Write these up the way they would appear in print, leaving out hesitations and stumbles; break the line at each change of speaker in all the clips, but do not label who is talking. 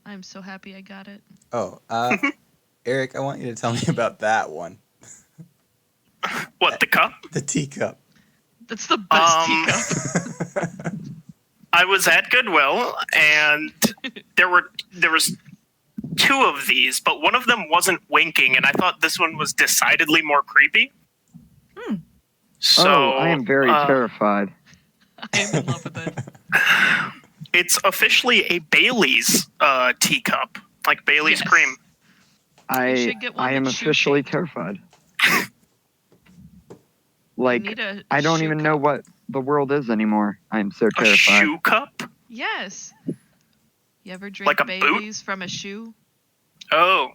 I'm so happy I got it.
Oh, Eric, I want you to tell me about that one.
What, the cup?
The teacup.
That's the best teacup.
I was at Goodwill, and there was 2 of these, but one of them wasn't winking, and I thought this one was decidedly more creepy. So
I am very terrified.
I am in love with it.
It's officially a Bailey's teacup, like Bailey's
Yes.
cream.
I
should get one
am
that's
officially
shoe-shaped.
terrified.
You need a
I don't
shoe
even
cup.
know what the world is anymore. I am so
A
terrified.
shoe cup?
Yes. You ever drink
Like a boot?
Bailey's from a shoe?
Oh.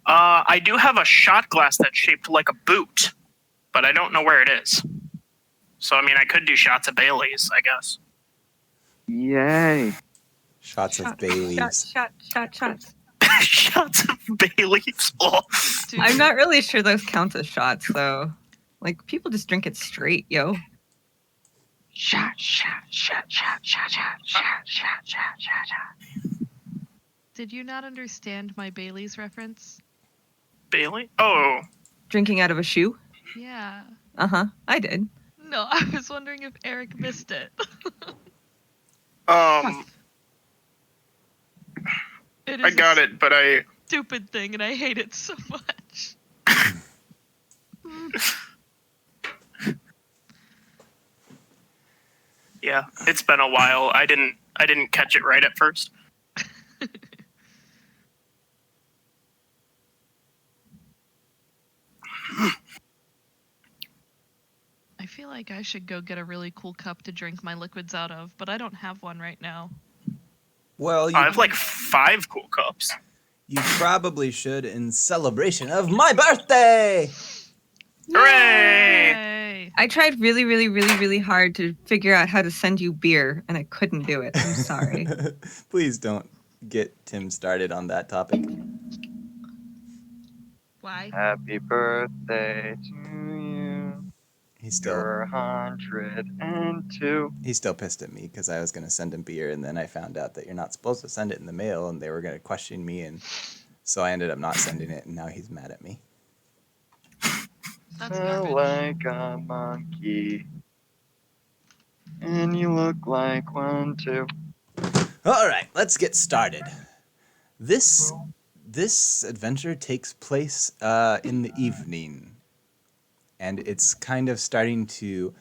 I do have a shot glass that's shaped like a boot, but I don't know where it is. So, I mean, I could do shots of Bailey's, I guess.
Yay.
Shots of Baileys.
Shots.
Shots of Bailey's. Oh.
Dude,
I'm not really sure those count as shots, though. Like, people just drink it straight, yo.
Shot.
Did you not understand my Bailey's reference?
Bailey? Oh.
Drinking out of a shoe?
Yeah.
Uh-huh, I did.
No, I was wondering if Eric missed it. It is
I got it, but
a stupid thing, and I hate it so much.
Yeah, it's been a while. I didn't catch it right at first.
I feel like I should go get a really cool cup to drink my liquids out of, but I don't have one right now.
Well,
I have like 5 cool cups.
you probably should in celebration of my birthday.
Hooray!
Yay!
I tried really, really, really, really hard to figure out how to send you beer, and I couldn't do it. I'm sorry.
Please don't get Tim started on that topic.
Why?
Happy birthday to you.
He's still
You're 102.
he's still pissed at me because I was going to send him beer, and then I found out that you're not supposed to send it in the mail, and they were going to question me, and so I ended up not sending it, and now he's mad at me.
That's
Smell
garbage.
like a monkey. And you look like one too.
All right, let's get started. This adventure takes place in the evening, and it's kind of starting to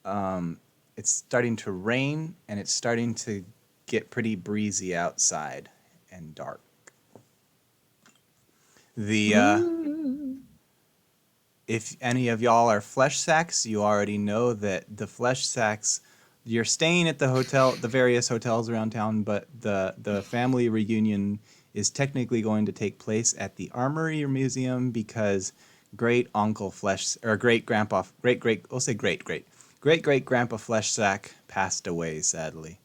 rain, and it's starting to get pretty breezy outside and dark. If any of y'all are Flashsacks, you already know that the Flashsacks, you're staying at the various hotels around town, but the family reunion is technically going to take place at the Armory Museum because Great Grandpa Fleshsack passed away, sadly.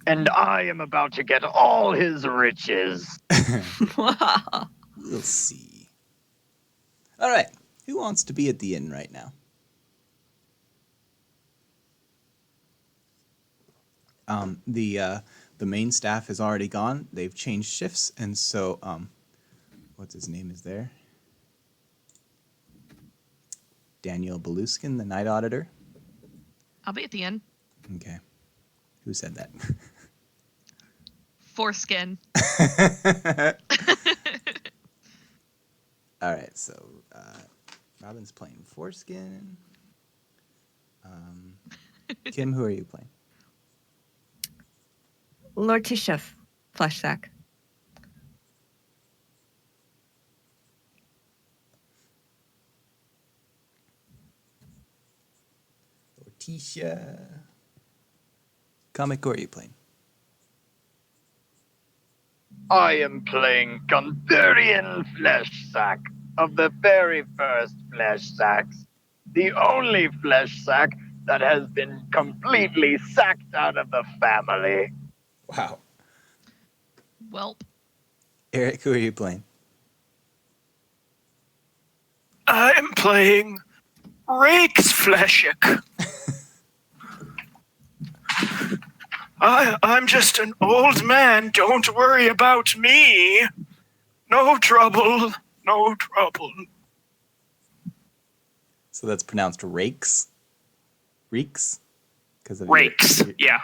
And I am about to get all his riches.
Wow.
We'll see. All right, who wants to be at the inn right now? The main staff is already gone. They've changed shifts, and so what's his name is there? Daniel Beluskin, the night auditor.
I'll be at the end.
Okay. Who said that?
Foreskin.
All right, so Robin's playing Foreskin. Kim, who are you playing?
Lorticia Flashsack.
Lorticia. Comic, who are you playing?
I am playing Gunthurian Fleshsack of the very first Flashsacks. The only Fleshsack that has been completely sacked out of the family.
Wow.
Welp.
Eric, who are you playing?
I'm playing Rake's Fleshsack. I'm just an old man. Don't worry about me. No trouble. No trouble.
So that's pronounced rakes? Reeks? Because of
Rakes.
your...
Yeah.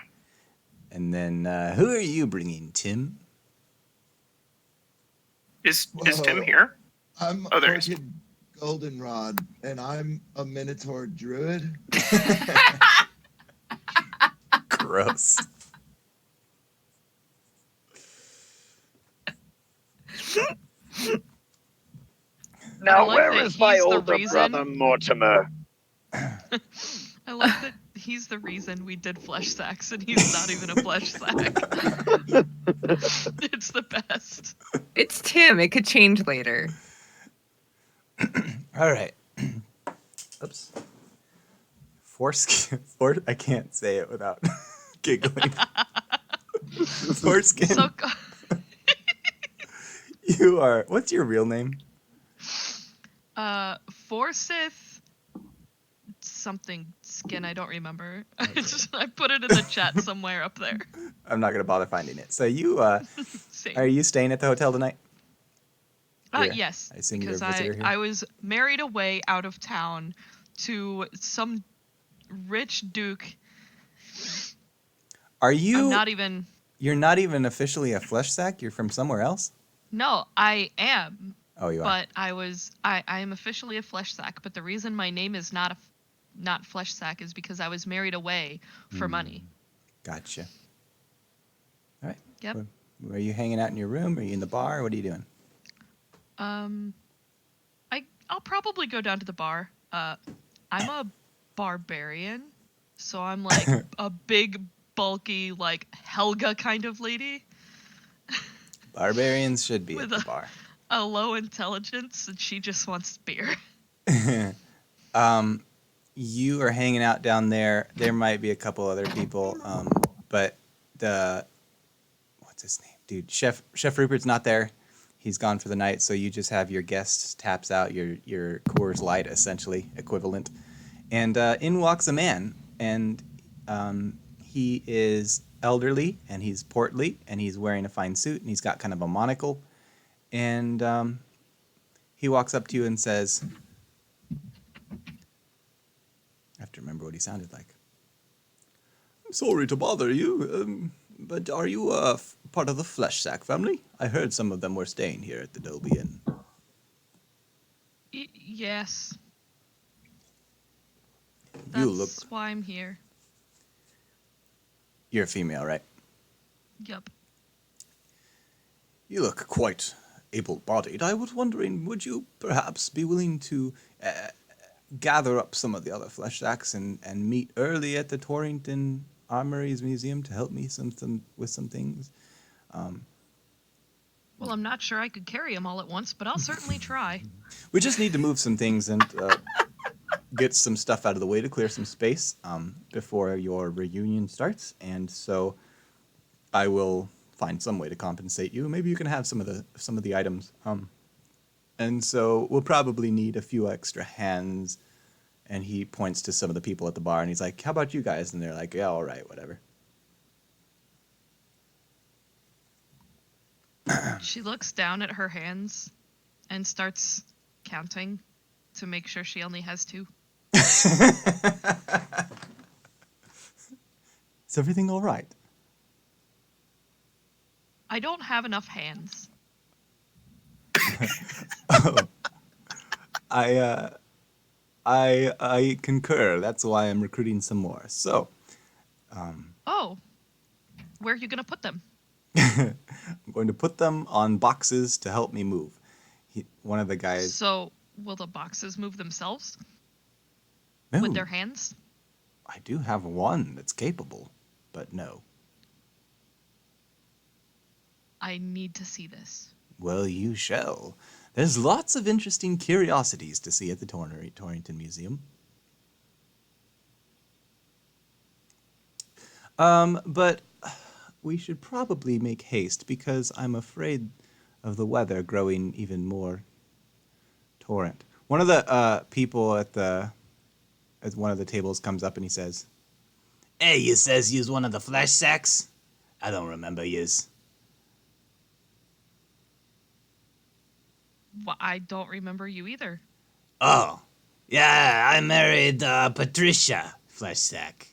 And then, who are you bringing, Tim?
Is Tim here?
I'm
Oh, there he is.
Orchid Goldenrod, and I'm a Minotaur druid.
Gross.
Now,
like
where
that
is my
he's the
older
reason-
brother Mortimer?
I like that he's the reason we did flesh sacks and he's not even a flesh sack. It's the best.
It's Tim. It could change later.
All right. Oops. Foreskin. I can't say it without giggling. Foreskin.
So
You are. What's your real name?
Forsyth something skin, I don't remember. I put it in the chat somewhere up there.
I'm not gonna bother finding it. So you
Same.
are you staying at the hotel tonight? Yeah,
Yes,
I assume you're a
because
visitor here.
I was married away out of town to some rich duke.
Are you?
I'm not even.
You're not even officially a flesh sack. You're from somewhere else.
No, I am.
Oh, you are.
But I am officially a flesh sack. But the reason my name is not flesh sack is because I was married away for money.
Gotcha. All right.
Yep.
Were you hanging out in your room? Are you in the bar? What are you doing?
I'll probably go down to the bar. I'm a barbarian, so I'm like a big, bulky, like Helga kind of lady.
Barbarians should be at
With
the bar.
A low intelligence, and she just wants beer.
You are hanging out down there. There might be a couple other people, but what's his name, dude? Chef Rupert's not there. He's gone for the night, so you just have your guests taps out your Coors Light, essentially equivalent, and in walks a man, and he is elderly and he's portly and he's wearing a fine suit and he's got kind of a monocle, and he walks up to you and says, I have to remember what he sounded like. I'm sorry to bother you, but are you part of the Flashsack family? I heard some of them were staying here at the Dolby Inn.
Yes.
You
That's
look...
why I'm here.
You're a female, right?
Yep.
You look quite able-bodied. I was wondering, would you perhaps be willing to gather up some of the other Flashsacks and meet early at the Torrington Armories Museum to help me with some things?
Well, I'm not sure I could carry them all at once, but I'll certainly try.
We just need to move some things and get some stuff out of the way to clear some space before your reunion starts. And so I will find some way to compensate you. Maybe you can have some of the items. And so we'll probably need a few extra hands. And he points to some of the people at the bar and he's like, how about you guys? And they're like, yeah, all right, whatever.
She looks down at her hands and starts counting to make sure she only has 2.
Is everything all right?
I don't have enough hands.
Oh. I concur. That's why I'm recruiting some more. So,
Oh, where are you going to put them?
I'm going to put them on boxes to help me move. One of the guys...
So, will the boxes move themselves
No,
with their hands?
I do have one that's capable, but no.
I need to see this.
Well, you shall. There's lots of interesting curiosities to see at the Torrington Museum. But we should probably make haste because I'm afraid of the weather growing even more torrent. One of the people at one of the tables comes up and he says, "Hey, you says you's one of the flesh sacks?" I don't remember yous.
Well, I don't remember you either.
Oh, yeah, I married Patricia Fleshsack.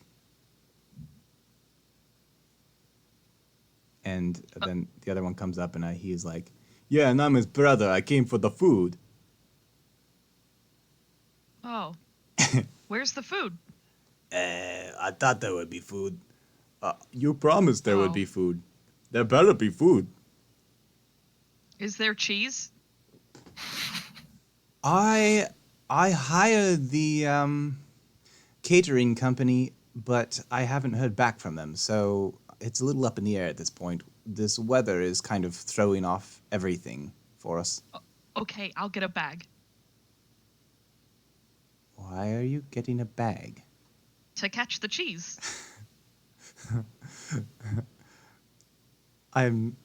And then the other one comes up and he's like, yeah, and I'm his brother. I came for the food.
Oh. Where's the food?
I thought there would be food. You promised there would
Oh.
be food. There better be food.
Is there cheese?
I hired the catering company, but I haven't heard back from them, so it's a little up in the air at this point. This weather is kind of throwing off everything for us.
Okay, I'll get a bag.
Why are you getting a bag?
To catch the cheese.
I'm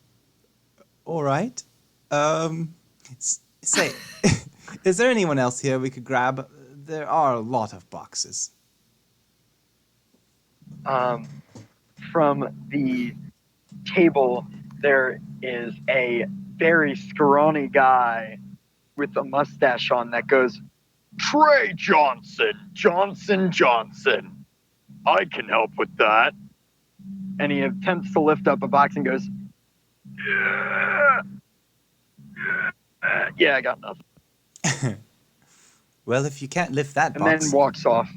all right. Say, is there anyone else here we could grab? There are a lot of boxes.
From the table, there is a very scrawny guy with a mustache on that goes, Trey Johnson. I can help with that. And he attempts to lift up a box and goes, yeah, I got nothing.
Well, if you can't lift that
And
box,
then walks off.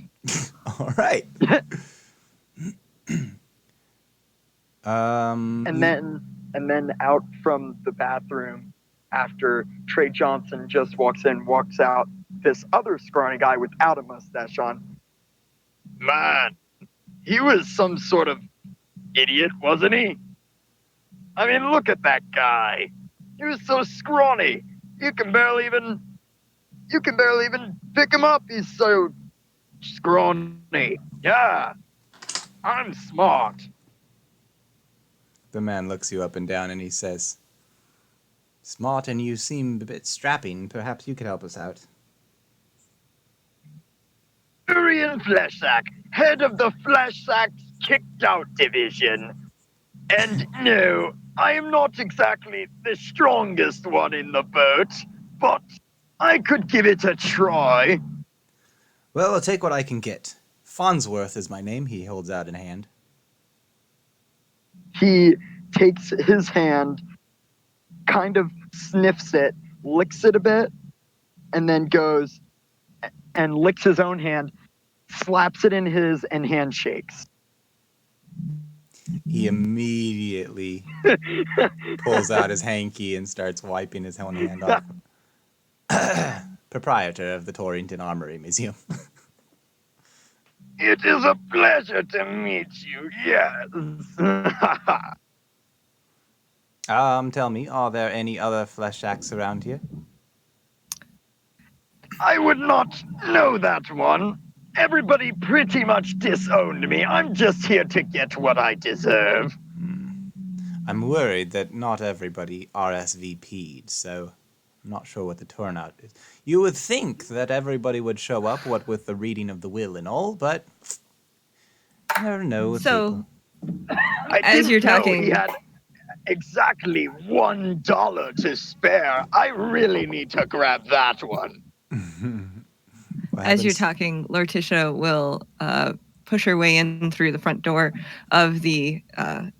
all right.
And then out from the bathroom, after Trey Johnson just walks out, this other scrawny guy without a mustache on. Man, he was some sort of idiot, wasn't he? I mean, look at that guy. He was so scrawny. You can barely even pick him up. He's so scrawny. Yeah, I'm smart.
The man looks you up and down and he says, smart and you seem a bit strapping. Perhaps you could help us out.
Durian Flashsack, head of the Flashsack's kicked out division. And no, I am not exactly the strongest one in the boat, but I could give it a try.
Well, I'll take what I can get. Farnsworth is my name. He holds out a hand.
He takes his hand, kind of sniffs it, licks it a bit, and then goes and licks his own hand, slaps it in his, and handshakes.
He immediately pulls out his hanky and starts wiping his own hand off. Proprietor of the Torrington Armory Museum.
It is a pleasure to meet you, yes.
Tell me, are there any other Flashsacks around here?
I would not know that one. Everybody pretty much disowned me. I'm just here to get what I deserve.
I'm worried that not everybody RSVP'd, so I'm not sure what the turnout is. You would think that everybody would show up, what with the reading of the will and all, but you never know with
So,
people.
I
As
didn't
you're
know
talking-
he had exactly $1 to spare. I really need to grab that one.
What
As you're
happens?
talking, Lorticia will push her way in through the front door of the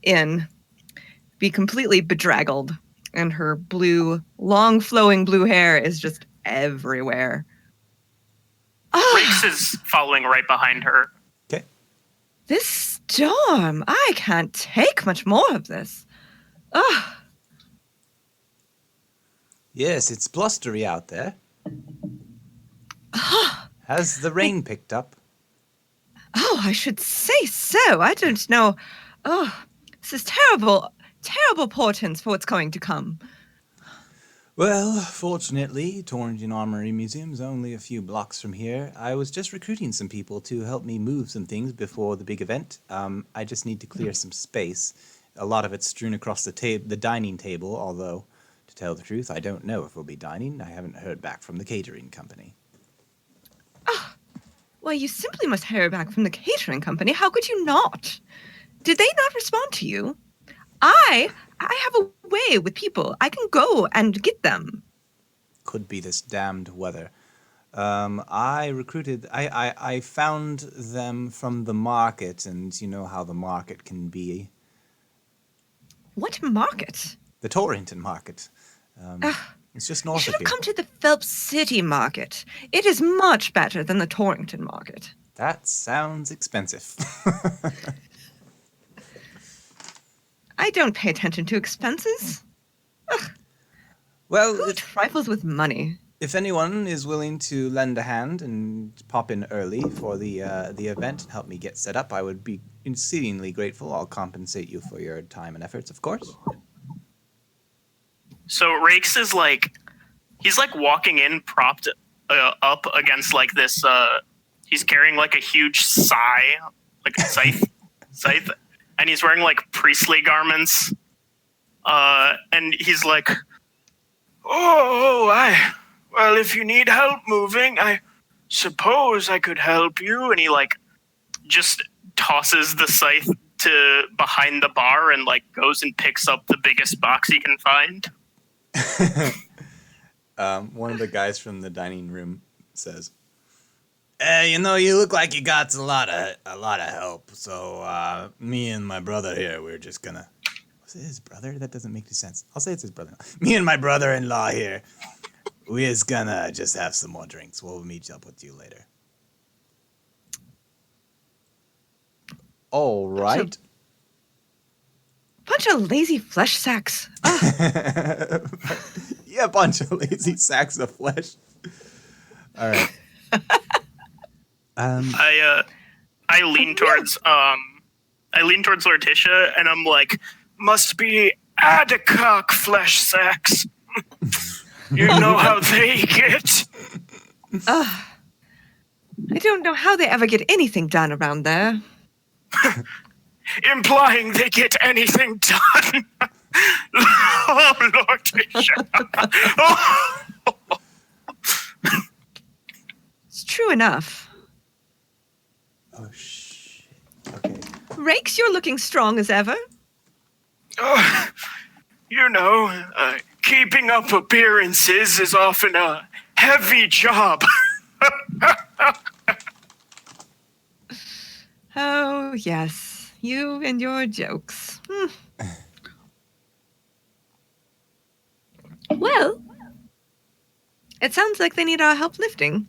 inn, be completely bedraggled, and her long flowing blue hair is just everywhere.
Rakes is following right behind her.
Okay.
This storm! I can't take much more of this. Ugh.
Yes, it's blustery out there. Has the rain picked up?
Oh, I should say so. I don't know. Oh, this is terrible portents for what's going to come.
Well, fortunately, Torrington Armory Museum's only a few blocks from here. I was just recruiting some people to help me move some things before the big event. I just need to clear some space. A lot of it's strewn across the dining table, although, to tell the truth, I don't know if we'll be dining. I haven't heard back from the catering company.
Well, you simply must hear back from the catering company. How could you not? Did they not respond to you? I have a way with people. I can go and get them.
Could be this damned weather. I found them from the market, and you know how the market can be.
What market?
The Torrington market. It's just
You
north
should
of
have
here.
come to the Phelps City market. It is much better than the Torrington market.
That sounds expensive.
I don't pay attention to expenses.
Well,
Who trifles with money?
if anyone is willing to lend a hand and pop in early for the event and help me get set up, I would be exceedingly grateful. I'll compensate you for your time and efforts, of course.
So Rakes is he's walking in propped up against this, he's carrying a huge scythe, and he's wearing priestly garments, and he's like, well, if you need help moving, I suppose I could help you. And he just tosses the scythe to behind the bar and goes and picks up the biggest box he can find.
One of the guys from the dining room says, you look like you got a lot of help. So me and my brother here, we're just gonna. Was it his brother? That doesn't make any sense. I'll say it's his brother. Me and my brother-in-law here, we're just gonna just have some more drinks. We'll meet up with you later. All right.
Bunch of lazy flesh sacks.
Yeah, a bunch of lazy sacks of flesh. All right.
I lean towards Letitia, and I'm like, must be Adcock flesh sacks. You know how they get.
I don't know how they ever get anything done around there.
Implying they get anything done. Oh, Letitia. Oh.
It's true enough.
Oh, shit. Okay.
Rakes, you're looking strong as ever.
Oh, keeping up appearances is often a heavy job.
Oh, yes. You and your jokes. Well, it sounds like they need our help lifting.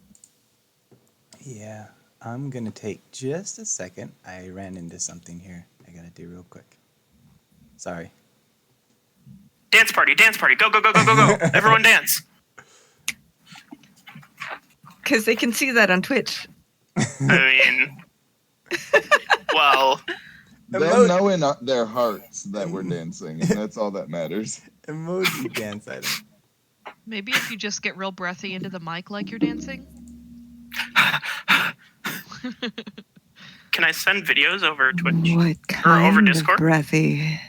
Yeah, I'm gonna take just a second. I ran into something here I gotta do real quick. Sorry.
Dance party. Go. Everyone dance.
Because they can see that on Twitch.
I mean, well,
Them know in their hearts that we're dancing, and that's all that matters.
Emoji dance item.
Maybe if you just get real breathy into the mic like you're dancing.
can I send videos over Twitch?
What
Or over
kind of
Discord?
breathy?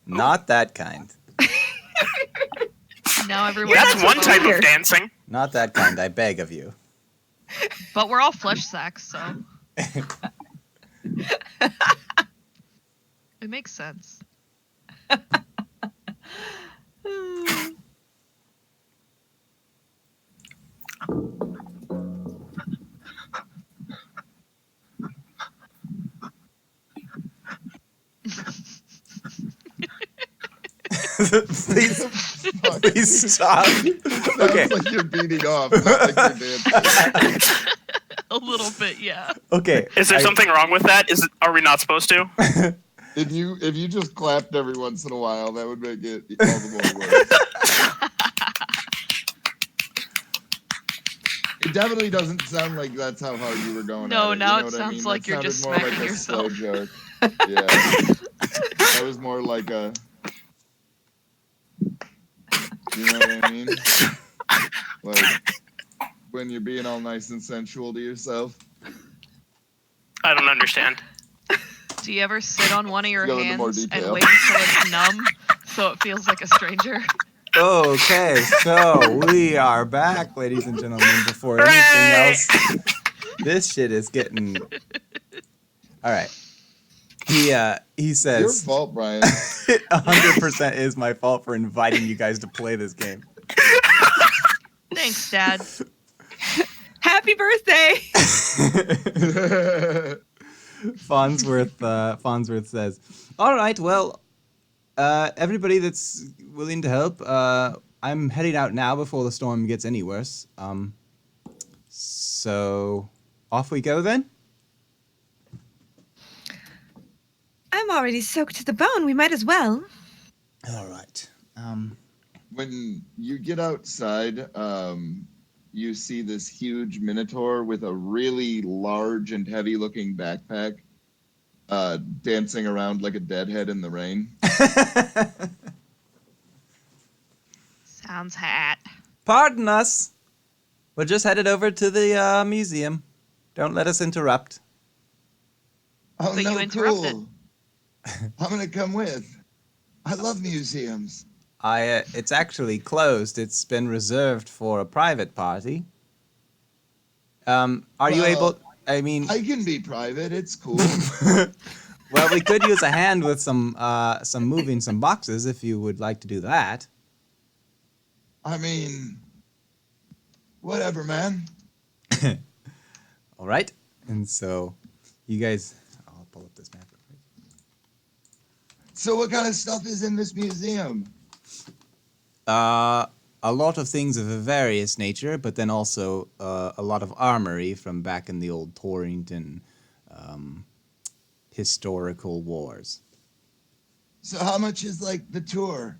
Not that kind.
Now everyone.
That's one type
weird.
of dancing.
Not that kind, I beg of you.
But we're all flesh sacks, so it makes sense.
Please stop. Okay.
Sounds like you're beating off, not like you're dancing.
A little bit, yeah.
Okay.
Is there something wrong with that? Are we not supposed to?
If you just clapped every once in a while, that would make it all the more worse. It definitely doesn't sound like that's how hard you were going.
No,
at it,
now
you know
it
what I
sounds
mean?
like
That
you're just
sounded more
smacking
like a slow
yourself.
joke. Yeah, that was more like a. You know what I mean? Like when you're being all nice and sensual to yourself.
I don't understand.
Do you ever sit on one of your
Go into more
hands and
detail.
wait until it's numb so it feels like a stranger?
Okay, so we are back, ladies and gentlemen. Before anything
Hooray!
else, this shit is getting. All right. He
It's your
says,
fault, Brian.
100% is my fault for inviting you guys to play this game.
Thanks, Dad.
Happy birthday!
Farnsworth says, "All right, well, everybody that's willing to help, I'm heading out now before the storm gets any worse. So off we go then."
I'm already soaked to the bone. We might as well.
All right.
When you get outside, you see this huge minotaur with a really large and heavy-looking backpack dancing around like a deadhead in the rain.
Sounds hot.
Pardon us. We're just headed over to the museum. Don't let us interrupt.
Oh,
But
no,
you interrupted.
cool. I'm going to come with. I love museums.
It's actually closed. It's been reserved for a private party. Are you
Well,
able? I mean,
I can be private. It's cool.
well, we could use a hand with some moving some boxes if you would like to do that.
I mean, whatever, man.
All right. And so, you guys, I'll pull up this map real quick.
So what kind of stuff is in this museum?
A lot of things of a various nature, but then also a lot of armory from back in the old Torrington historical wars.
So how much is like the tour?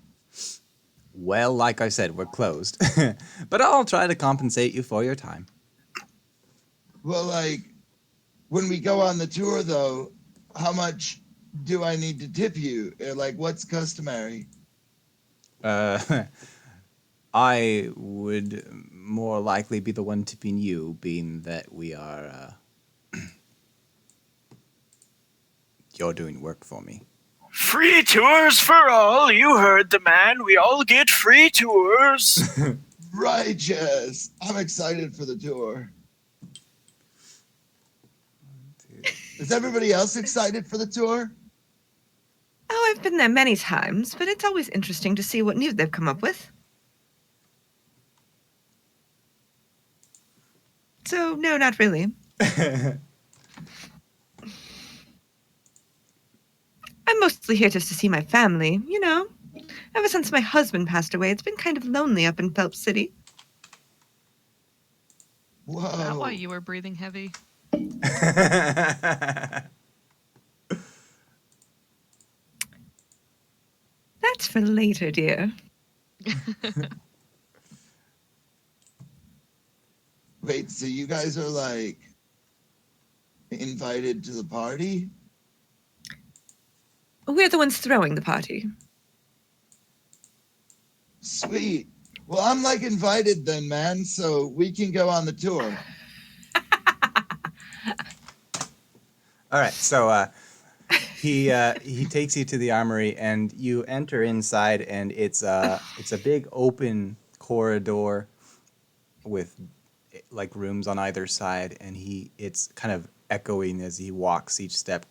Well, like I said, we're closed. But I'll try to compensate you for your time.
Well, like when we go on the tour though, how much do I need to tip you? Like what's customary?
I would more likely be the one tipping you, being that we are, you're doing work for me.
Free tours for all. You heard the man. We all get free tours.
Righteous. I'm excited for the tour. Is everybody else excited for the tour?
Oh, I've been there many times, but it's always interesting to see what new they've come up with. So, no, not really. I'm mostly here just to see my family, you know. Ever since my husband passed away, it's been kind of lonely up in Phelps City.
Whoa.
Is that why you were breathing heavy?
That's for later, dear.
Wait, so you guys are like invited to the party?
We're the ones throwing the party.
Sweet. Well, I'm like invited then, man, so we can go on the tour.
All right, so he takes you to the armory, and you enter inside, and it's a big open corridor with like rooms on either side, and it's kind of echoing as he walks each step,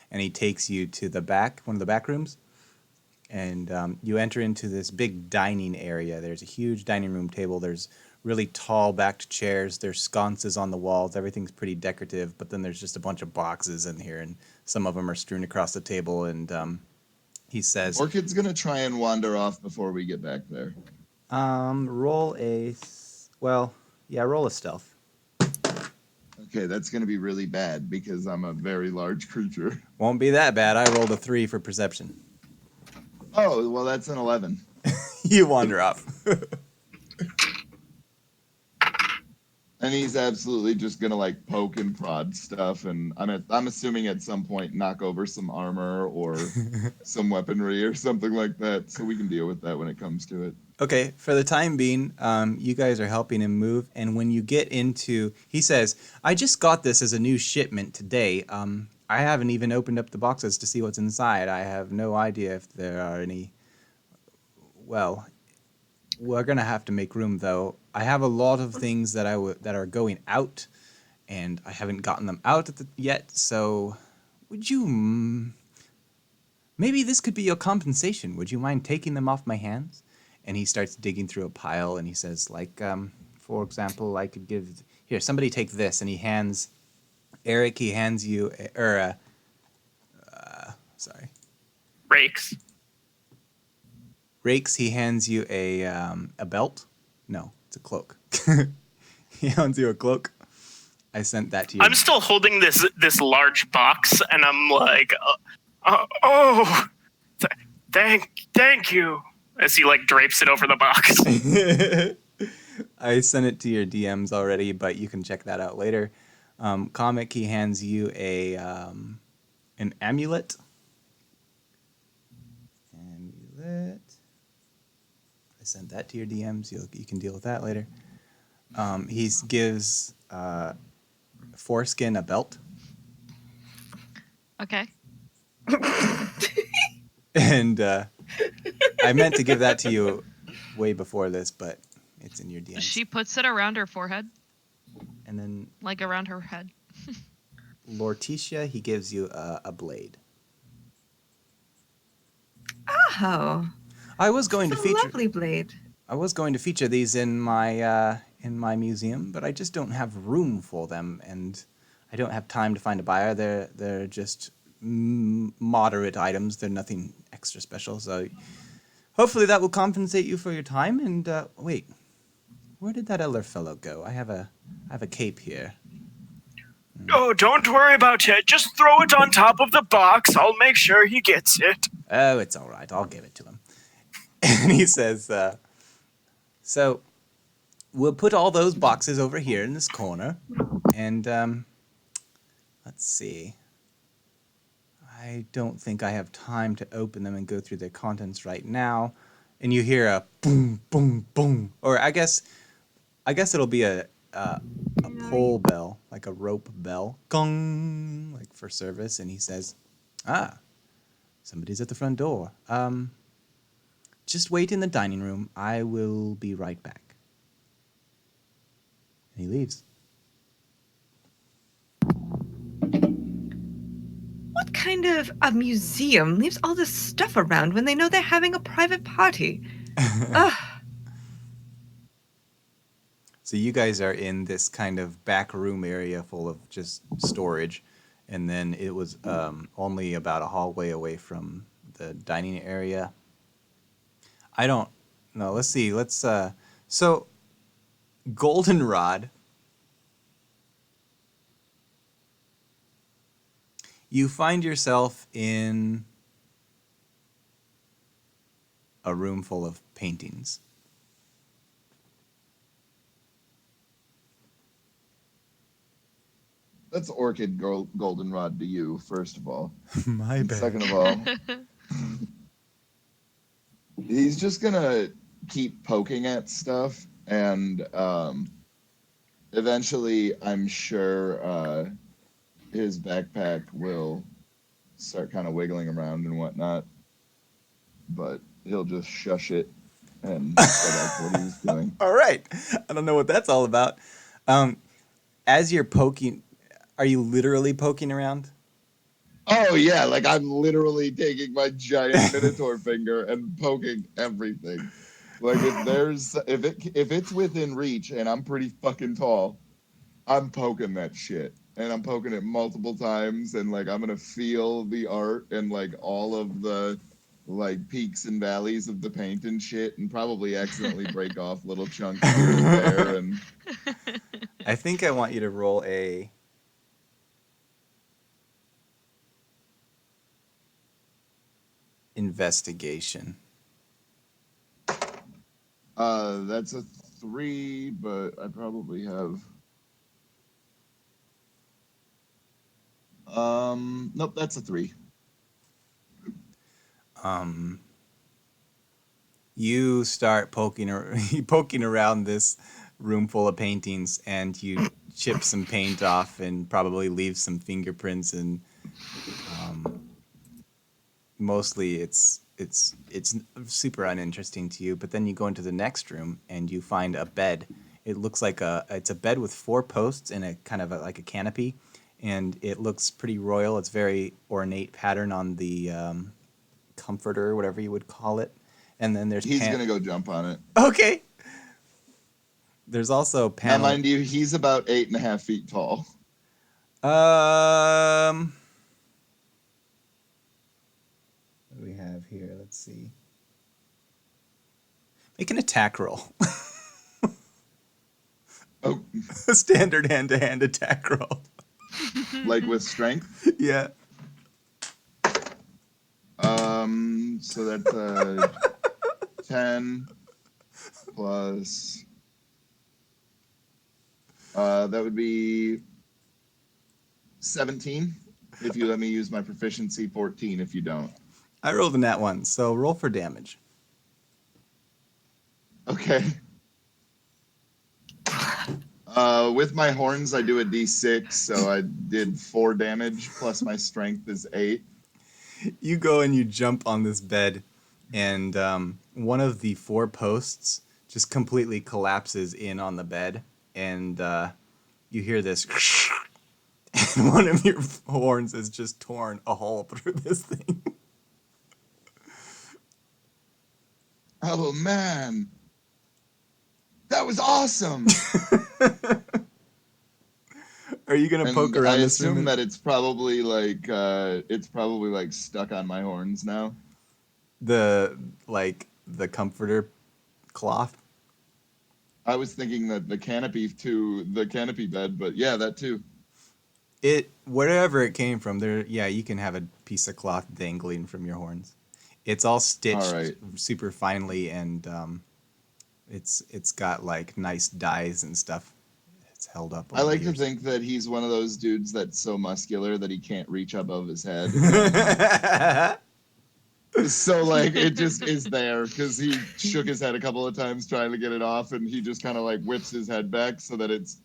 and he takes you to the back, one of the back rooms, and you enter into this big dining area. There's a huge dining room table. There's really tall backed chairs. There's sconces on the walls. Everything's pretty decorative, but then there's just a bunch of boxes in here, and some of them are strewn across the table. And he says,
Orchid's gonna try and wander off before we get back there.
roll a stealth.
Okay, that's gonna be really bad because I'm a very large creature.
Won't be that bad. I rolled a 3 for perception.
Oh, well, that's an 11.
You wander off.
And he's absolutely just gonna like poke and prod stuff, and I'm assuming at some point knock over some armor or some weaponry or something like that, so we can deal with that when it comes to it.
Okay, for the time being, you guys are helping him move, and when you get into, he says, I just got this as a new shipment today. I haven't even opened up the boxes to see what's inside. I have no idea if there are any. Well, we're gonna have to make room though. I have a lot of things that that are going out, and I haven't gotten them out yet. So, would you? Maybe this could be your compensation. Would you mind taking them off my hands? And he starts digging through a pile, and he says, like, for example, I could give here. Somebody take this, and he hands Eric. He hands you, sorry,
Rakes.
Rakes. He hands you a belt. No, it's a cloak. He hands you a cloak. I sent that to you.
I'm still holding this large box, and I'm like, oh, thank you. As he like drapes it over the box.
I sent it to your DMs already, but you can check that out later. Comic, he hands you an amulet. Amulet. I sent that to your DMs. You can deal with that later. He gives Foreskin a belt.
Okay.
And I meant to give that to you way before this, but it's in your DMs.
She puts it around her forehead,
And then
like around her head.
Lorticia, he gives you a blade.
Oh,
I was going to
it's a
feature.
lovely blade.
I was going to feature these in my museum, but I just don't have room for them, and I don't have time to find a buyer. They're just moderate items. They're nothing extra special. So hopefully that will compensate you for your time. And wait, where did that other fellow go? I have a cape here.
Oh, don't worry about it. Just throw it on top of the box. I'll make sure he gets it.
Oh, it's all right. I'll give it to him. And he says, so we'll put all those boxes over here in this corner. And let's see. I don't think I have time to open them and go through their contents right now. And you hear a boom, boom, boom. Or I guess it'll be a pole bell, like a rope bell. Gong, like for service. And he says, somebody's at the front door. Just wait in the dining room. I will be right back. And he leaves.
What kind of a museum leaves all this stuff around when they know they're having a private party? Ugh.
So you guys are in this kind of back room area full of just storage, and then it was only about a hallway away from the dining area. I don't know. Let's see. So Goldenrod, you find yourself in a room full of paintings.
That's Orchid Goldenrod to you, first of all.
My
And
bad.
second of all, he's just gonna keep poking at stuff, and eventually, I'm sure his backpack will start kind of wiggling around and whatnot. But he'll just shush it and go back to what he was doing.
All right. I don't know what that's all about. As you're poking, are you literally poking around?
Oh yeah, like I'm literally taking my giant minotaur finger and poking everything. Like if it's within reach and I'm pretty fucking tall, I'm poking that shit. And I'm poking it multiple times, and like I'm gonna feel the art and like all of the like peaks and valleys of the paint and shit, and probably accidentally break off little chunks here and there. And
I think I want you to roll a investigation.
that's a 3, but I probably have. Nope, that's a 3.
You start poking around this room full of paintings, and you chip some paint off and probably leave some fingerprints, and mostly it's super uninteresting to you. But then you go into the next room and you find a bed, It looks like it's a bed with 4 posts and a kind of like a canopy, and it looks pretty royal. It's very ornate pattern on the comforter, whatever you would call it. And then there's
He's gonna go jump on it.
Okay. There's also
Now,
panel.
mind you, he's about 8.5 feet tall.
What do we have here? Let's see. Make an attack roll.
Oh,
A standard hand-to-hand attack roll.
like with strength.
Yeah.
So that's 10 plus. That would be 17 if you let me use my proficiency. 14 if you don't.
I rolled a nat 1, so roll for damage.
Okay. With my horns, I do a d6, so I did 4 damage, plus my strength is 8.
You go and you jump on this bed, and one of the 4 posts just completely collapses in on the bed, and you hear this, and one of your horns has just torn a hole through this thing.
Oh, man. That was awesome.
Are you gonna poke
And
around
I
this room?
assume that it's probably like stuck on my horns now.
The comforter cloth.
I was thinking that the canopy bed, but yeah, that too.
Wherever it came from, you can have a piece of cloth dangling from your horns. It's all stitched
All right.
super finely, and it's got like nice dyes and stuff. It's held up.
I like to think that he's one of those dudes that's so muscular that he can't reach above his head. So like it just is there because he shook his head a couple of times trying to get it off, and he just kind of like whips his head back so that it's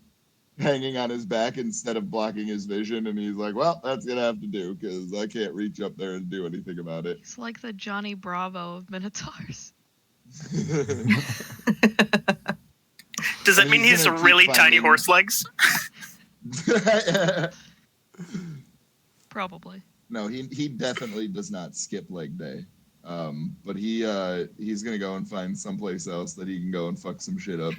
hanging on his back instead of blocking his vision, and he's like, well, that's gonna have to do because I can't reach up there and do anything about it.
He's like the Johnny Bravo of Minotaurs.
Does that
And
mean
he's
he's
gonna keep
really tiny
finding-
horse legs?
Probably.
No, he definitely does not skip leg day. But he's gonna go and find someplace else that he can go and fuck some shit up.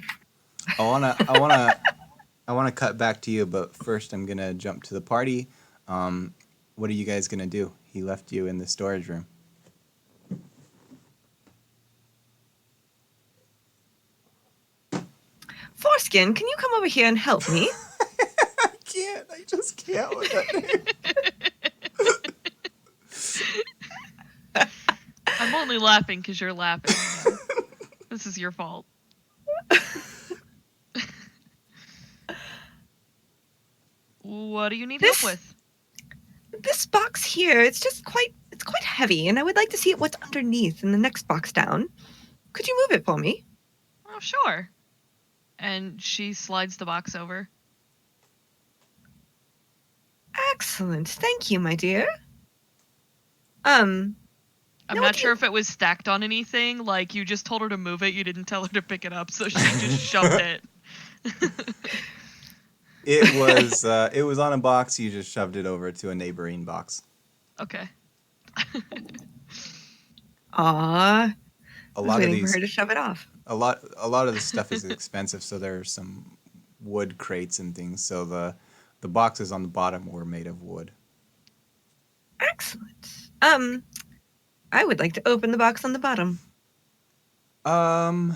I wanna cut back to you, but first I'm gonna jump to the party. What are you guys gonna do? He left you in the storage room.
Foreskin, can you come over here and help me?
I can't. I just can't with that.
I'm only laughing because you're laughing. This is your fault. What do you need
This-
help with?
This box here, it's quite heavy, and I would like to see what's underneath in the next box down. Could you move it for me?
Oh, sure. And she slides the box over.
Excellent. Thank you, my dear.
I'm
Now
not
what do
sure
you-
if it was stacked on anything. Like, you just told her to move it. You didn't tell her to pick it up, so she just shoved it.
It was on a box. You just shoved it over to a neighboring box.
Okay.
Aw.
A
I was
lot of
waiting for
these,
her to shove it off.
a lot of the stuff is expensive. So there are some wood crates and things. So the boxes on the bottom were made of wood.
Excellent. I would like to open the box on the bottom.
I'm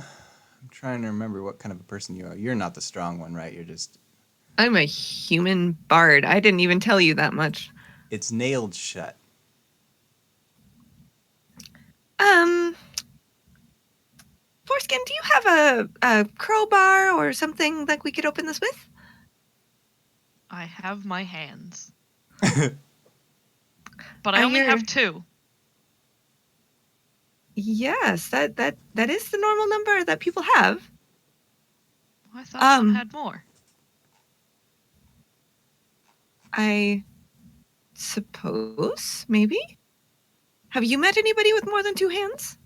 trying to remember what kind of a person you are. You're not the strong one, right? You're just.
I'm a human bard. I didn't even tell you that much.
It's nailed shut.
Foreskin, do you have a crowbar or something that we could open this with?
I have my hands. But I
I
only
hear-
have 2.
Yes, that is the normal number that people have.
I thought some
Um,
had more.
I suppose, maybe. Have you met anybody with more than 2 hands?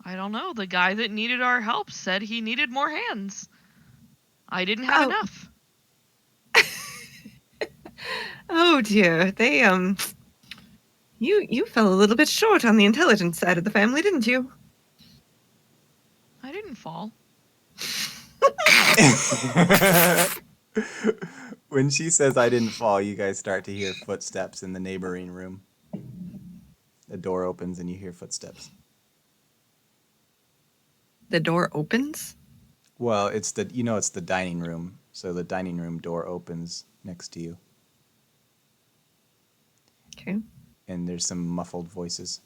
I don't know. The guy that needed our help said he needed more hands. I didn't have
Oh.
enough.
Oh dear, they you fell a little bit short on the intelligence side of the family, didn't you?
I didn't fall.
When she says I didn't fall, you guys start to hear footsteps in the neighboring room. The door opens and you hear footsteps.
The door opens.
Well, it's the dining room. So the dining room door opens next to you.
Okay.
And there's some muffled voices.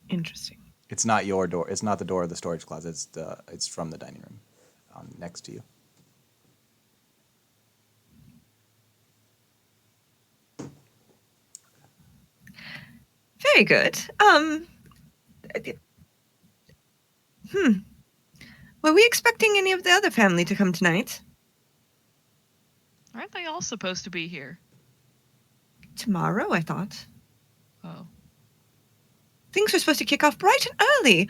Interesting.
It's not your door. It's not the door of the storage closet. It's from the dining room, next to you.
Very good. Were we expecting any of the other family to come tonight?
Aren't they all supposed to be here?
Tomorrow, I thought.
Oh.
Things were supposed to kick off bright and early.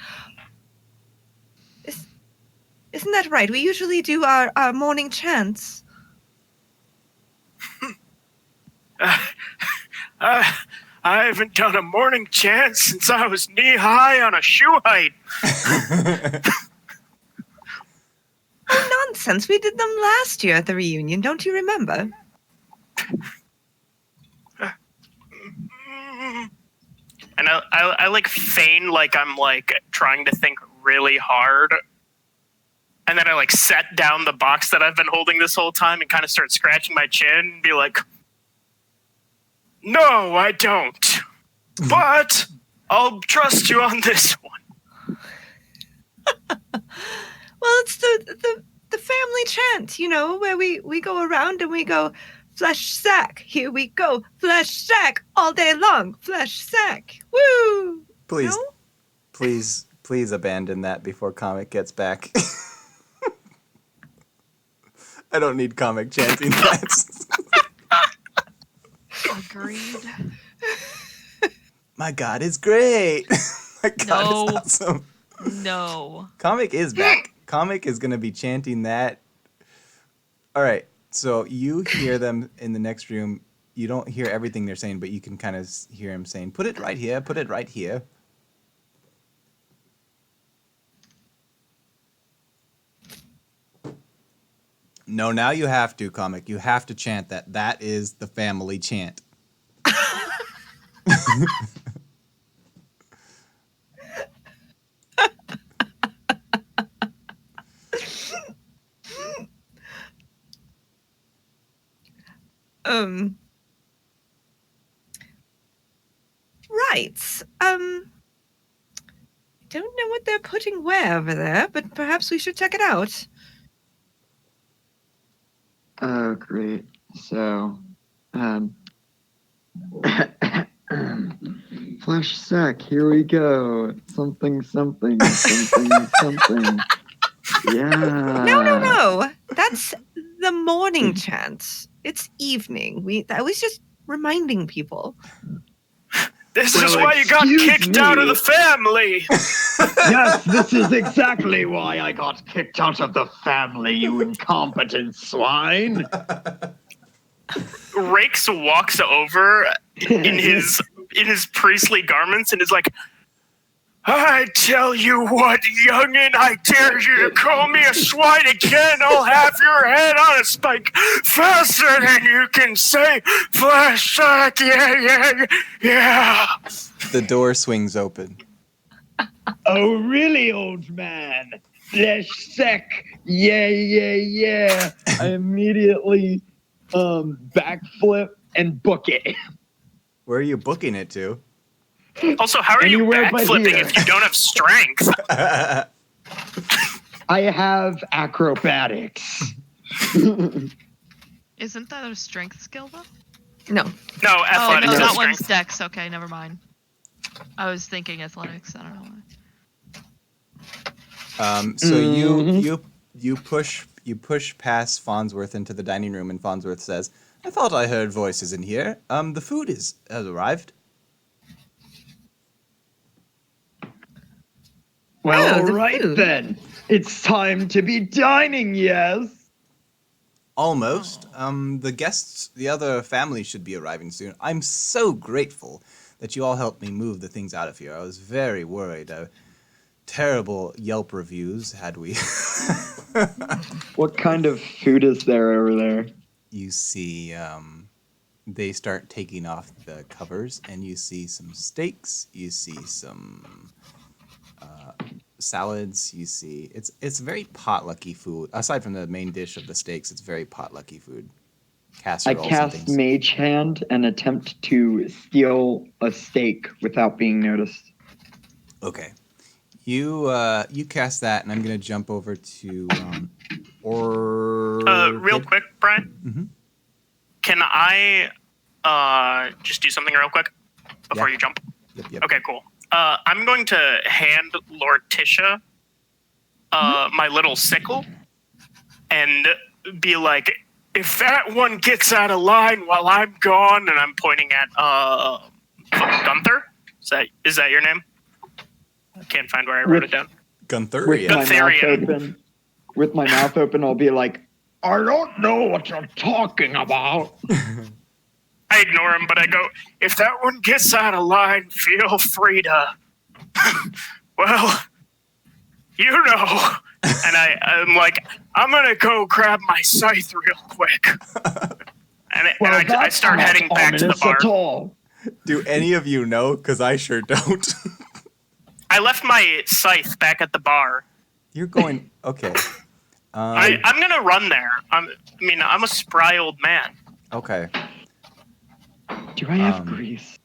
Isn't that right? We usually do our morning chants.
I haven't done a morning chant since I was knee-high on a shoe height.
Oh, nonsense. We did them last year at the reunion. Don't you remember?
And I like feign like I'm like trying to think really hard. And then I like set down the box that I've been holding this whole time and kind of start scratching my chin and be like, no, I don't. But I'll trust you on this one.
Well, it's the family chant, where we go around and we go, Flashsack, here we go, Flashsack, all day long, Flashsack, woo!
Please,
No?
please abandon that before Comic gets back. I don't need Comic chanting that.
Agreed.
My God is great. My God is
No.
awesome.
No.
Comic is back. Comic is going to be chanting that. All right. So you hear them in the next room. You don't hear everything they're saying, but you can kind of hear him saying, put it right here, put it right here. No, now you have to, Comic. You have to chant that. That is the family chant.
Right. Don't know what they're putting where over there, but perhaps we should check it out.
Oh, great. So, Flashsack, here we go. Something, something, something, something. Yeah.
No. That's the morning chant. It's evening. I was just reminding people.
This
Well,
is why you got
excuse
kicked out of
me.
the family.
Yes, this is exactly why I got kicked out of the family, you incompetent swine.
Rakes walks over in his priestly garments and is like, I tell you what, youngin', I dare you to call me a swine again. I'll have your head on a spike faster than you can say Flashsack. Yeah.
The door swings open.
Oh, really, old man? Flashsack. Yeah. I immediately backflip and book it.
Where are you booking it to?
Also, how are
Anywhere
you
but
backflipping
here.
if you don't have strength?
I have acrobatics.
Isn't that a strength skill, though?
No.
No,
Oh,
athletics
no,
is
that one's
strength.
dex. Okay, never mind. I was thinking athletics. I don't know why.
So you push past Farnsworth into the dining room, and Farnsworth says, "I thought I heard voices in here. The food has arrived."
Well,
Oh,
all
the
right
food.
then. It's time to be dining, yes?
Almost.
Oh.
The guests, the other family should be arriving soon. I'm so grateful that you all helped me move the things out of here. I was very worried. Terrible Yelp reviews had we.
What kind of food is there over there?
You see, they start taking off the covers, and you see some steaks. You see some salads. You see, it's very potlucky food. Aside from the main dish of the steaks, it's very potlucky food.
I
Casseroles and
cast
things.
Mage Hand and attempt to steal a steak without being noticed.
Okay. You cast that, and I'm gonna jump over to
Real quick, Brian.
Mm-hmm.
Can I just do something real quick before
Yeah.
you jump?
Yep.
Okay, cool. I'm going to hand Lord Tisha my little sickle and be like, if that one gets out of line while I'm gone, and I'm pointing at Gunther. Is that your name? I can't find where I wrote it down.
Gunther.
With
Yeah.
my mouth
Gutherian.
open, with my mouth open, I'll be like, I don't know what you're talking about.
I ignore him, but I go, if that one gets out of line, feel free to, well, you know. And I'm like, I'm going to go grab my scythe real quick. And I
that's
start
not
heading back to the
ominous
bar.
at all.
Do any of you know? Because I sure don't.
I left my scythe back at the bar.
You're going. Okay.
I'm going to run there. I'm a spry old man.
Okay.
Do I have grease?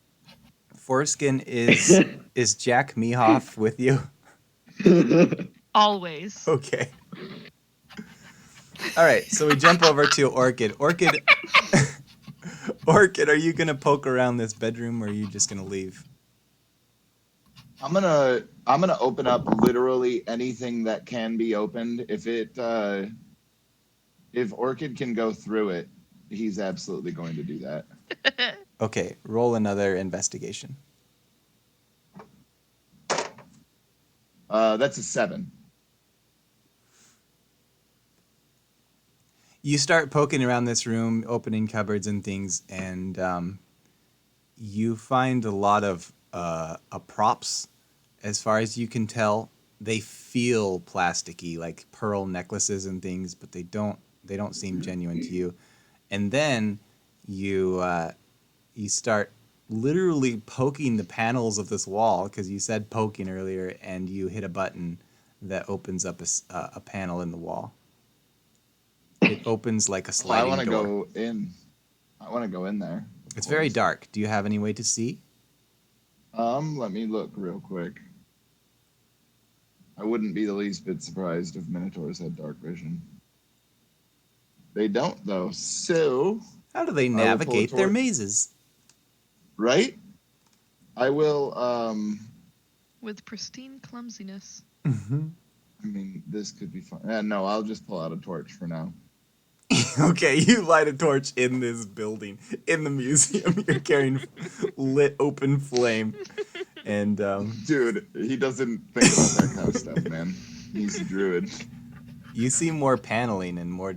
Foreskin, is Jack Mehoff with you?
Always.
Okay. All right, so we jump over to Orchid. Orchid, are you gonna poke around this bedroom, or are you just gonna leave?
I'm gonna open up literally anything that can be opened. If Orchid can go through it, he's absolutely going to do that.
Okay, roll another investigation.
That's a 7.
You start poking around this room, opening cupboards and things, and you find a lot of props. As far as you can tell, they feel plasticky, like pearl necklaces and things, but they don't seem genuine to you. And then you start literally poking the panels of this wall, because you said poking earlier, and you hit a button that opens up a panel in the wall. It opens like a sliding door.
I want to go in there.
It's very dark. Do you have any way to see?
Let me look real quick. I wouldn't be the least bit surprised if Minotaurs had dark vision. They don't, though. So,
How do they
will pull a
navigate their
torch.
mazes?
Right? I will.
With pristine clumsiness.
Mm-hmm.
I mean, this could be fun. No, I'll just pull out a torch for now.
Okay, you light a torch in this building, in the museum. You're carrying lit open flame. And
Dude, he doesn't think about that kind of stuff, man. He's a druid.
you see more paneling and more,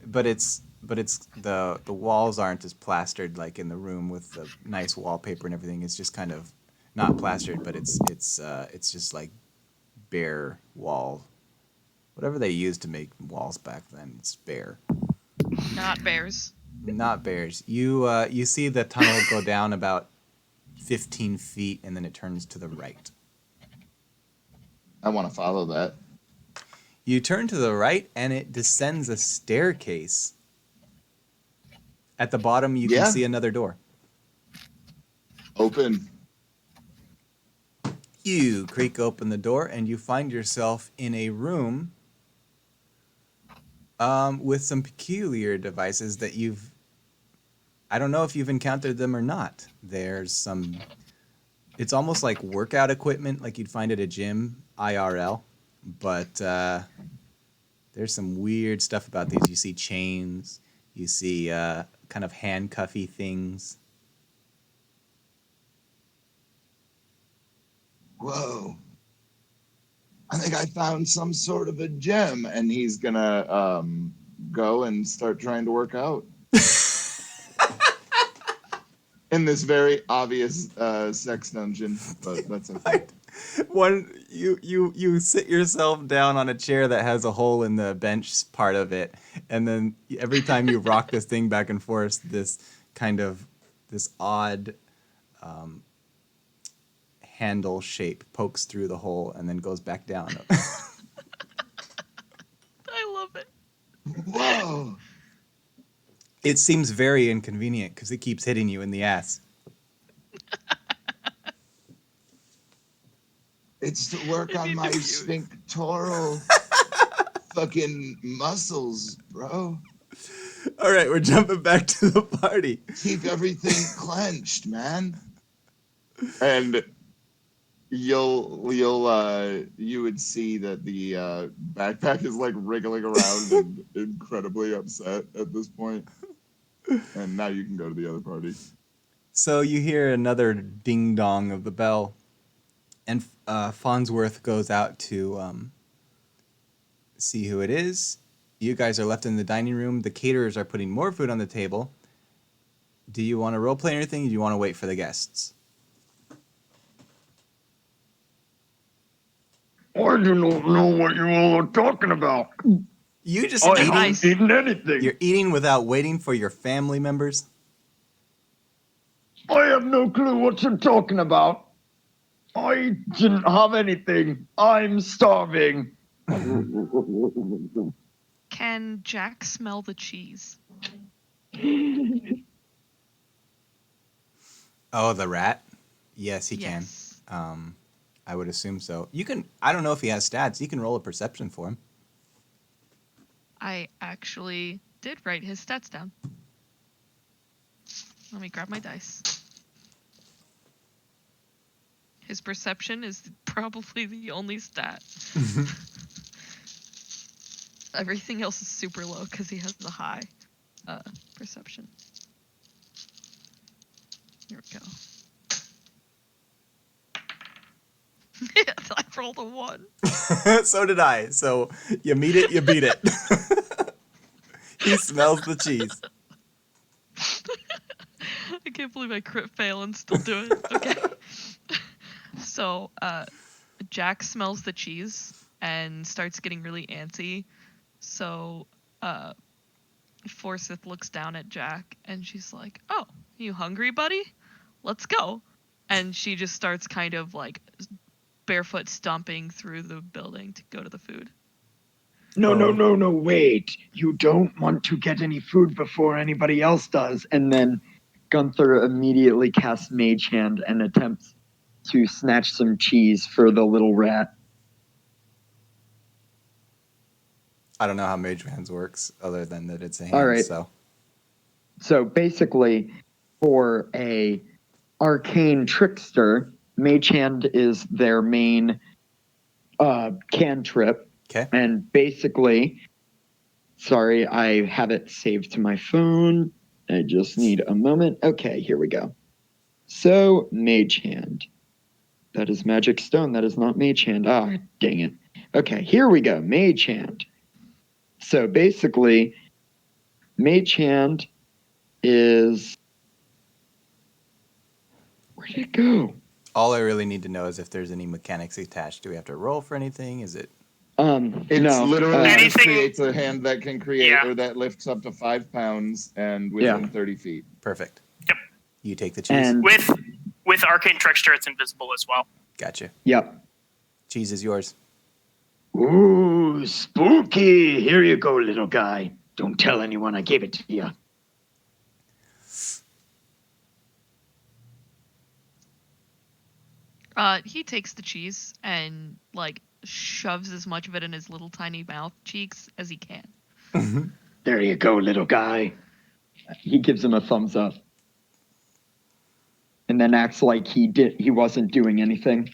but the walls aren't as plastered like in the room with the nice wallpaper and everything. It's just kind of not plastered, but it's just like bare wall. Whatever they used to make walls back then, it's bare.
Not bears.
Not bears. You see the tunnel go down about 15 feet, and then it turns to the right.
I want to follow that.
You turn to the right, and it descends a staircase. At the bottom, you can see another door.
Open.
You creak open the door, and you find yourself in a room with some peculiar devices that I don't know if you've encountered them or not. There's it's almost like workout equipment, like you'd find at a gym, IRL, but there's some weird stuff about these. You see chains, you see kind of handcuffy things.
Whoa. I think I found some sort of a gem, and he's gonna go and start trying to work out in this very obvious sex dungeon, but that's okay.
You sit yourself down on a chair that has a hole in the bench part of it, and then every time you rock this thing back and forth, this odd handle shape pokes through the hole and then goes back down.
I love it.
Whoa!
It seems very inconvenient because it keeps hitting you in the ass.
It's to work on my sphinctoral fucking muscles, bro.
All right, we're jumping back to the party.
Keep everything clenched, man. And you would see that the backpack is like wriggling around and incredibly upset at this point. And now you can go to the other party.
So you hear another ding dong of the bell, and Farnsworth goes out to see who it is. You guys are left in the dining room. The caterers are putting more food on the table. Do you want to roleplay or anything? Or do you want to wait for the guests?
I do not know what you all are talking about.
You just
I
eating?
haven't eaten anything.
You're eating without waiting for your family members?
I have no clue what you're talking about. I didn't have anything. I'm starving.
Can Jack smell the cheese?
Oh, the rat? Yes, he
Yes.
can. I would assume so. You can. I don't know if he has stats. You can roll a perception for him.
I actually did write his stats down. Let me grab my dice. His perception is probably the only stat. Everything else is super low because he has the high perception. Here we go. I rolled a 1.
So did I. So you meet it, you beat it. He smells the cheese.
I can't believe I crit fail and still do it. Okay. So, Jack smells the cheese and starts getting really antsy. So, Forsyth looks down at Jack and she's like, "Oh, you hungry, buddy? Let's go." And she just starts kind of like barefoot stomping through the building to go to the food.
No, wait. You don't want to get any food before anybody else does. And then Gunther immediately casts Mage Hand and attempts to snatch some cheese for the little rat.
I don't know how Mage Hands works other than that it's a hand.
All right. So basically, for a arcane trickster, Mage Hand is their main cantrip.
Okay.
And basically, sorry, I have it saved to my phone. I just need a moment. Okay, here we go. So, Mage Hand. That is Magic Stone. That is not Mage Hand. Ah, dang it. Okay, here we go. Mage Hand. So basically, Mage Hand is... Where did it go?
All I really need to know is if there's any mechanics attached. Do we have to roll for anything? Is it?
It's literally just
Anything-
creates a hand that can create
Yeah.
or that lifts up to 5 pounds and within 30 feet.
Perfect.
Yep.
You take the cheese.
And
With Arcane Trickster, it's invisible as well.
Gotcha.
yep.
Cheese is yours.
Ooh, spooky. Here you go, little guy. Don't tell anyone I gave it to you.
He takes the cheese and like shoves as much of it in his little tiny mouth cheeks as he can.
There you go, little guy. He gives him a thumbs up. And then acts like he wasn't doing anything.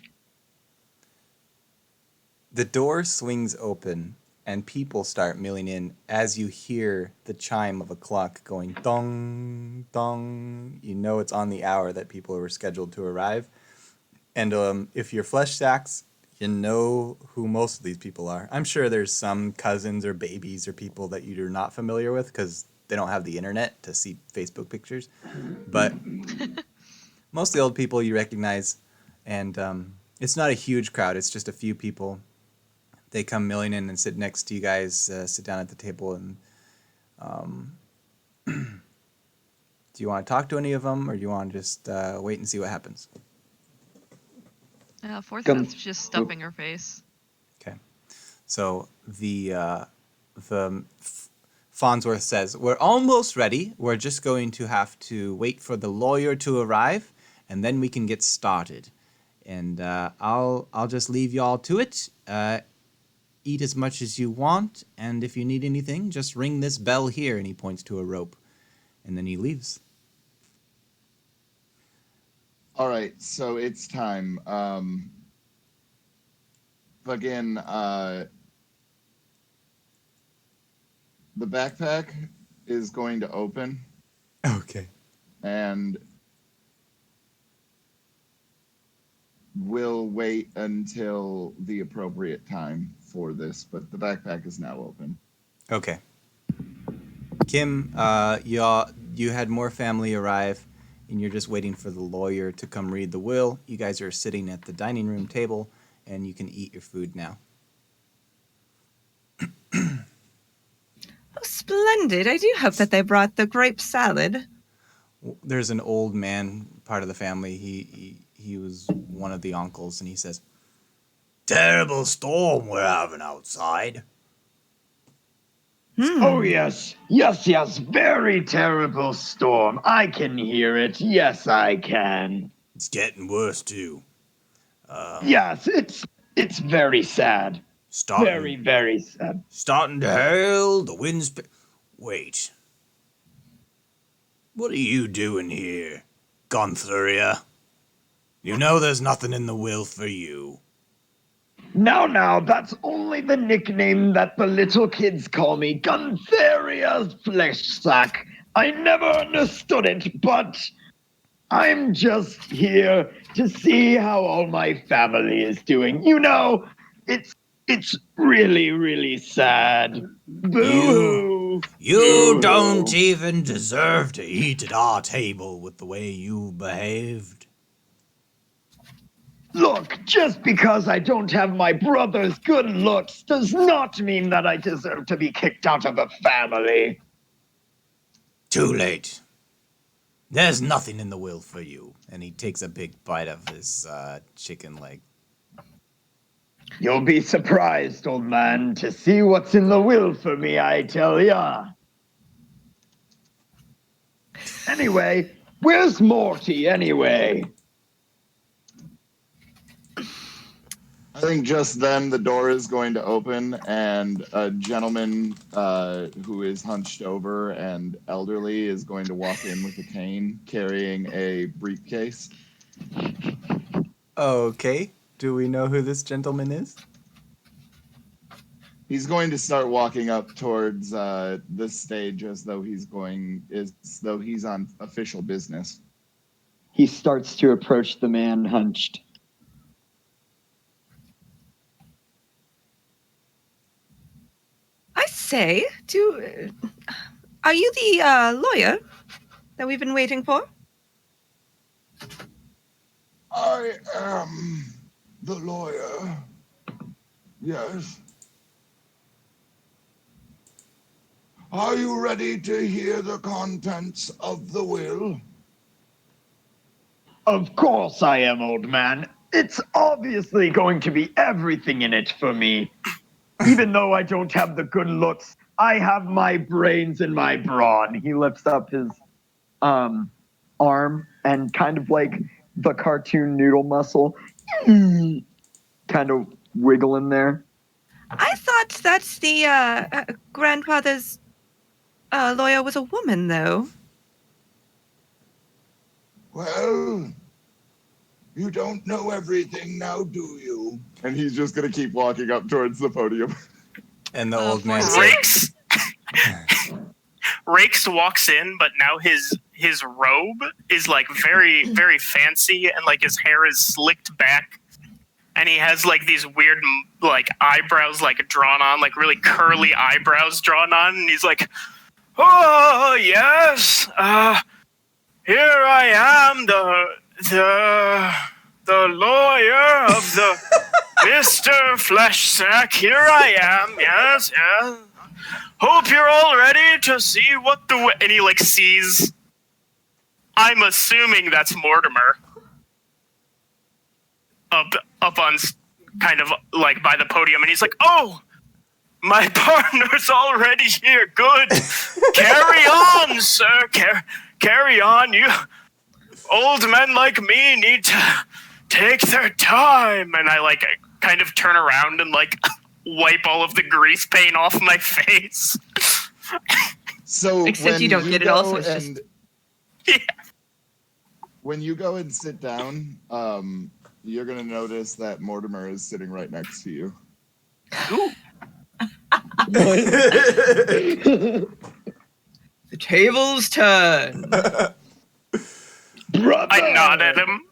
The door swings open and people start milling in as you hear the chime of a clock going dong, dong. You know it's on the hour that people were scheduled to arrive. And if you're Fleshsacks, You know who most of these people are. I'm sure there's some cousins or babies or people that you're not familiar with because they don't have the internet to see Facebook pictures. But most of the old people you recognize, and it's not a huge crowd. It's just a few people. They come milling in and sit next to you guys, sit down at the table, and do you want to talk to any of them, or do you want to just wait and see what happens?
Forsyth's just stuffing her face.
Okay. So the Farnsworth says, "We're almost ready. We're just going to have to wait for the lawyer to arrive, and then we can get started. And I'll just leave y'all to it. Eat as much as you want, and if you need anything, just ring this bell here." And he points to a rope, and then he leaves.
All right, so it's time. Again, the backpack is going to open,
Okay.
and we'll wait until the appropriate time for this, but the backpack is now open.
Okay. Kim, you had more family arrive, and you're just waiting for the lawyer to come read the will. You guys are sitting at the dining room table, and you can eat your food now.
Oh, splendid. I do hope that they brought the grape salad.
There's an old man, part of the family. He was one of the uncles, and he says, "Terrible storm we're having outside."
Oh, yes. Yes. Very terrible storm. I can hear it. Yes, I can.
It's getting worse, too.
Yes, it's very sad.
Starting,
Very sad.
starting to hail, the wind's... Wait. What are you doing here, Gonthuria? You know there's nothing in the will for you.
Now, that's only the nickname that the little kids call me, Guntheria's Fleshsack. I never understood it, but I'm just here to see how all my family is doing. You know, it's really sad. Boo-hoo.
You don't even deserve to eat at our table with the way you behaved.
Look, just because I don't have my brother's good looks does not mean that I deserve to be kicked out of the family.
Too late. There's nothing in the will for you. And he takes a big bite of his chicken leg.
You'll be surprised, old man, to see what's in the will for me, I tell ya. Anyway, where's Morty, anyway?
I think just then the door is going to open, and a gentleman who is hunched over and elderly is going to walk in with a cane carrying a briefcase.
Okay. Do we know who this gentleman is?
He's going to start walking up towards the stage as though he's on official business.
He starts to approach the man hunched.
I say, are you the lawyer that we've been waiting for?
I am the lawyer. Yes. Are you ready to hear the contents of the will?
Of course I am, old man. It's obviously going to be everything in it for me. Even though I don't have the good looks, I have my brains and my brawn. He lifts up his arm and kind of like the cartoon noodle muscle, kind of wiggling there.
I thought that the grandfather's lawyer was a woman, though.
Well, you don't know everything now, do you? And he's just going to keep walking up towards the podium.
And the old man
Forsyth?
Rakes walks in, but now his robe is like very, very fancy, and like his hair is slicked back, and he has like these weird like eyebrows like drawn on, like really curly eyebrows drawn on, and he's like, "Oh yes, here I am, the lawyer of the Mr. Flashsack. Here I am. Yes, yes. Hope you're all ready to see what the..." And he like sees. I'm assuming that's Mortimer. Up on kind of like by the podium, and he's like, "Oh, my partner's already here. Good. Carry on, sir. Carry on. You old men like me need to take their time." And I like kind of turn around and like wipe all of the grease paint off my face.
So
Except
when
you don't get it also, it's
and
just-
Yeah.
when you go and sit down, you're gonna notice that Mortimer is sitting right next to you.
The tables turn.
Brother!
I nod at him.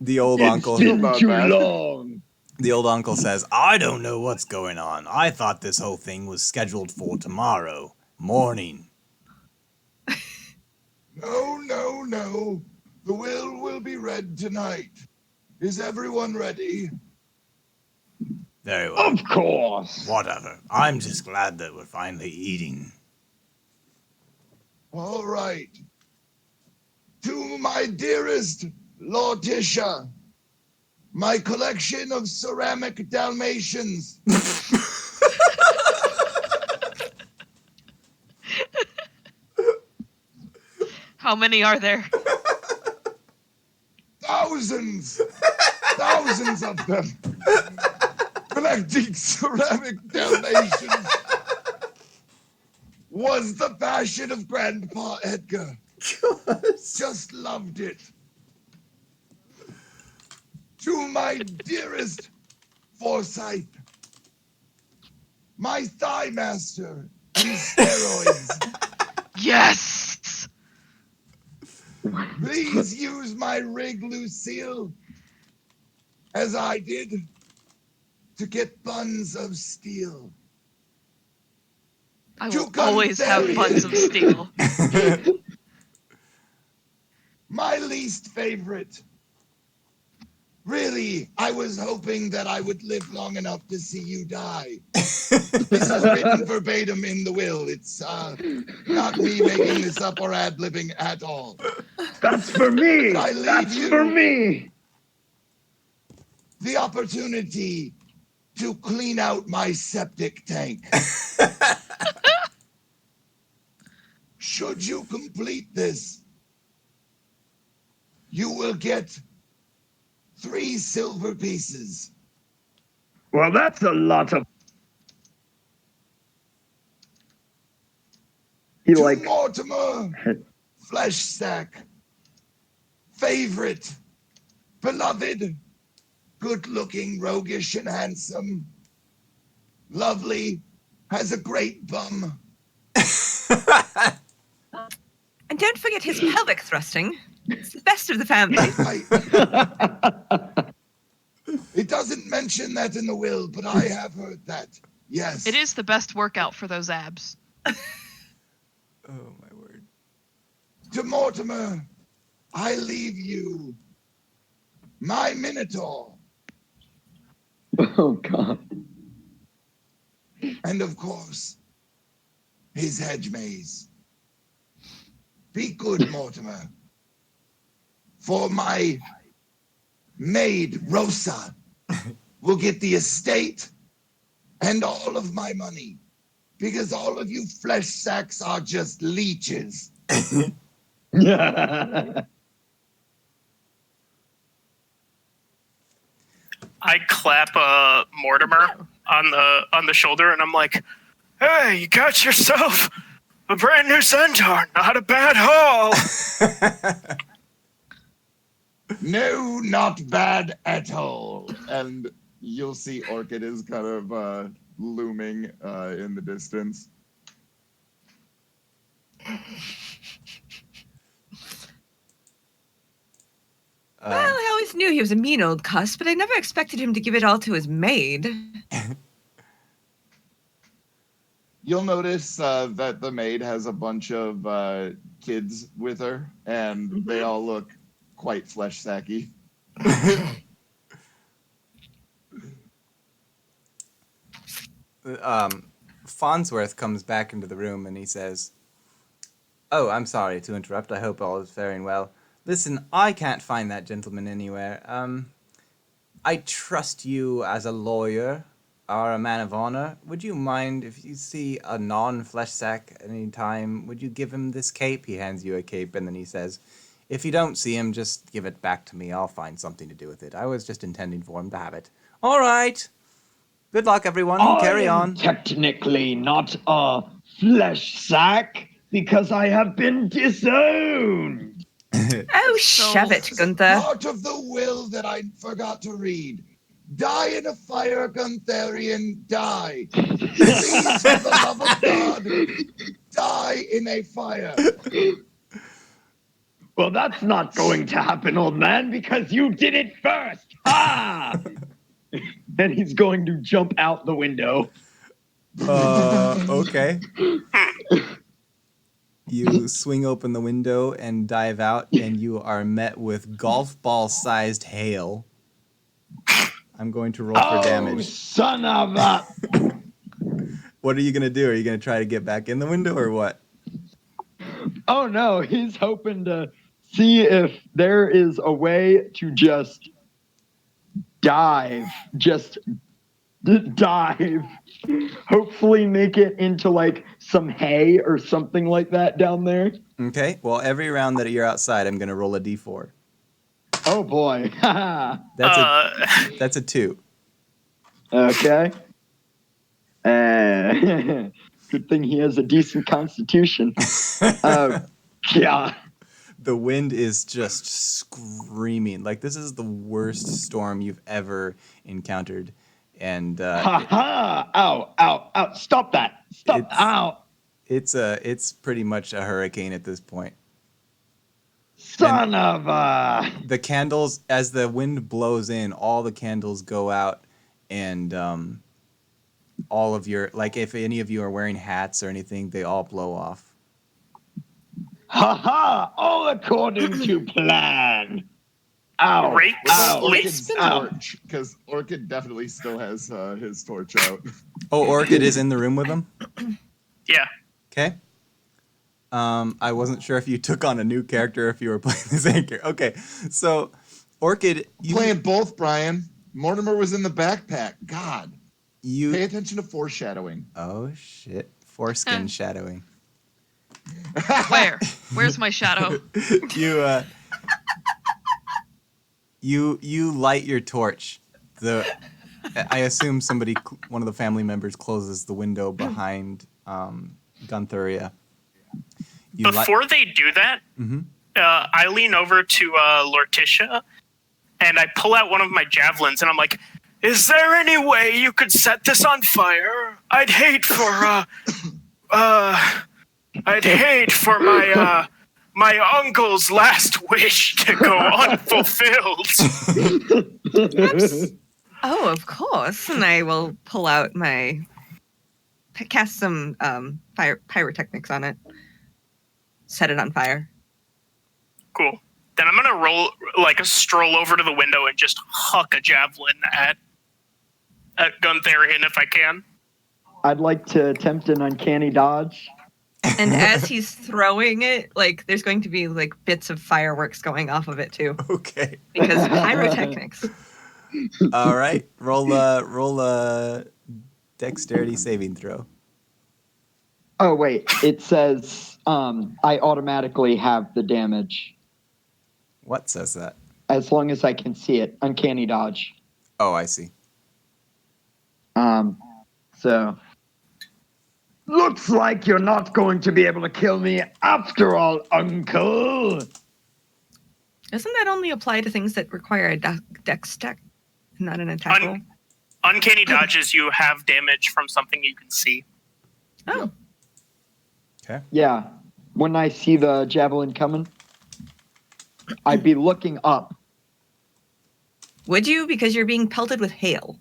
The old
It's
uncle.
been
About
too
that.
long.
The old uncle says, "I don't know what's going on. I thought this whole thing was scheduled for tomorrow morning."
No, no, no. The will be read tonight. Is everyone ready?
Very well.
Of course.
Whatever. I'm just glad that we're finally eating.
All right. To my dearest Lorticia, my collection of ceramic Dalmatians.
How many are there?
Thousands of them. Collecting ceramic Dalmatians was the passion of Grandpa Edgar. Just loved it. To my dearest Forsyth, my thigh master and steroids.
Yes!
Please use my rig, Lucille, as I did, to get buns of steel.
I
To
will always have
Guntharian.
buns of steel.
My least favorite. Really, I was hoping that I would live long enough to see you die. This is written verbatim in the will. It's not me making this up or ad-libbing at all.
That's for me.
I leave
That's
you.
for me.
The opportunity to clean out my septic tank. Should you complete this, you will get 3 silver pieces.
Well, that's a lot of. He
To
like.
Mortimer Fleshsack, favorite, beloved, good-looking, roguish, and handsome, lovely, has a great bum.
And don't forget his pelvic thrusting. It's the best of the family.
It doesn't mention that in the will, but I have heard that. Yes.
It is the best workout for those abs.
Oh my word.
To Mortimer, I leave you my Minotaur.
Oh God.
And of course, his hedge maze. Be good, Mortimer. For my maid, Rosa, will get the estate and all of my money. Because all of you flesh sacks are just leeches.
I clap Mortimer on the shoulder, and I'm like, "Hey, you got yourself a brand new centaur. Not a bad haul."
No, not bad at all. And you'll see Orchid is kind of looming in the distance.
Well, I always always knew he was a mean old cuss, but I never expected him to give it all to his maid.
You'll notice that the maid has a bunch of kids with her, and they all look quite fleshsacky.
Farnsworth comes back into the room and he says, "Oh, I'm sorry to interrupt. I hope all is faring well. Listen, I can't find that gentleman anywhere. I trust you as a lawyer or a man of honor. Would you mind if you see a non-Fleshsack at any time, would you give him this cape?" He hands you a cape and then he says, "If you don't see him, just give it back to me. I'll find something to do with it. I was just intending for him to have it." "All right. Good luck, everyone. Carry on."
Technically not a flesh sack because I have been disowned.
Oh, shove it, Gunther.
Part of the will that I forgot to read. Die in a fire, Guntherian, die. Please, for the love of God, die in a fire.
Well, that's not going to happen, old man, because you did it first. Ah! And he's going to jump out the window.
Okay. You swing open the window and dive out, and you are met with golf ball-sized hail. I'm going to roll for damage.
Son of a...
What are you going to do? Are you going to try to get back in the window or what?
Oh, no, he's hoping to see if there is a way to just dive. Just dive. Hopefully make it into, like, some hay or something like that down there.
Okay, well, every round that you're outside, I'm going to roll a d4.
Oh, boy.
That's a 2.
Okay. Good thing he has a decent constitution. Yeah.
The wind is just screaming. Like, this is the worst storm you've ever encountered. And
Ha! Ow, ow, ow. Stop that. Stop. Ow.
It's pretty much a hurricane at this point.
Son of a...
The candles, as the wind blows in, all the candles go out, and all of your, like, if any of you are wearing hats or anything, they all blow off.
Ha! All according to plan. Ow.
Great.
Ow.
Orchid's
Ow.
torch, because Orchid definitely still has his torch out.
Oh, Orchid is in the room with them?
Yeah.
Okay. I wasn't sure if you took on a new character or if you were playing the same character. Okay, so Orchid,
Playing both, Brian. Mortimer was in the backpack. God.
You
Pay attention to foreshadowing.
Oh shit! Foreskin shadowing.
Where's my shadow?
You light your torch. I assume one of the family members closes the window behind Guntheria.
Before they do that, I lean over to Lorticia, and I pull out one of my javelins, and I'm like, "Is there any way you could set this on fire? I'd hate for my uncle's last wish to go unfulfilled."
Oh, of course. And I will pull out cast some pyrotechnics on it. Set it on fire.
Cool. Then I'm gonna stroll over to the window and just huck a javelin at Guntherian if I can.
I'd like to attempt an uncanny dodge.
And as he's throwing it, like, there's going to be, like, bits of fireworks going off of it, too.
Okay.
Because pyrotechnics.
All right. Roll a dexterity saving throw.
Oh, wait. It says I automatically have the damage.
What says that?
As long as I can see it. Uncanny dodge.
Oh, I see.
So... Looks like you're not going to be able to kill me after all, Uncle.
Doesn't that only apply to things that require a dex check, not an attack roll?
Uncanny dodges, you have damage from something you can see.
Oh.
Okay.
Yeah. When I see the javelin coming, I'd be looking up.
Would you? Because you're being pelted with hail.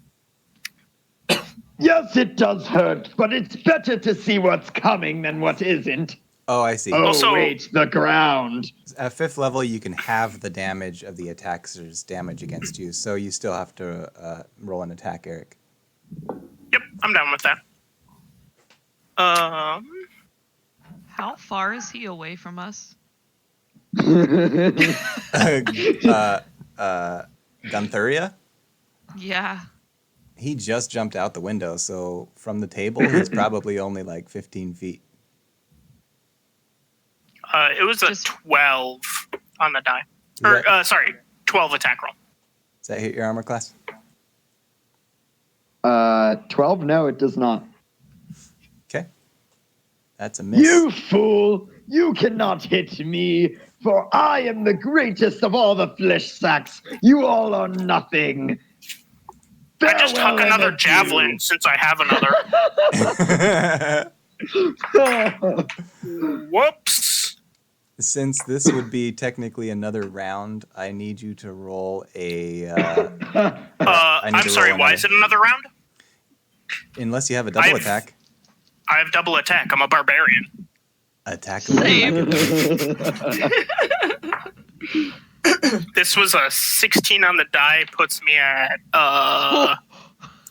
Yes, it does hurt, but it's better to see what's coming than what isn't.
Oh, I see.
Oh,
Also-
wait, the ground.
At 5th level, you can have the damage of the attacker's damage against you, so you still have to roll an attack, Eric.
Yep, I'm down with that.
How far is he away from us?
Gunthuria?
Yeah.
He just jumped out the window, so from the table, he's probably only like 15 feet.
It was a
Just-
12 on the die.
Is that-
Sorry, 12 attack roll.
Does that hit your armor class?
12? No, it does not.
Okay. That's a miss.
You fool! You cannot hit me, for I am the greatest of all the flesh sacks. You all are nothing.
I just
Farewell,
huck another
and
javelin since I have another. Whoops.
Since this would be technically another round, I need you to roll a. I need
I'm
to
sorry,
roll
why
another-
is it another round?
Unless you have a double
I've-
attack.
I have double attack. I'm a barbarian.
Attack.
Same.
This was a 16 on the die, puts me at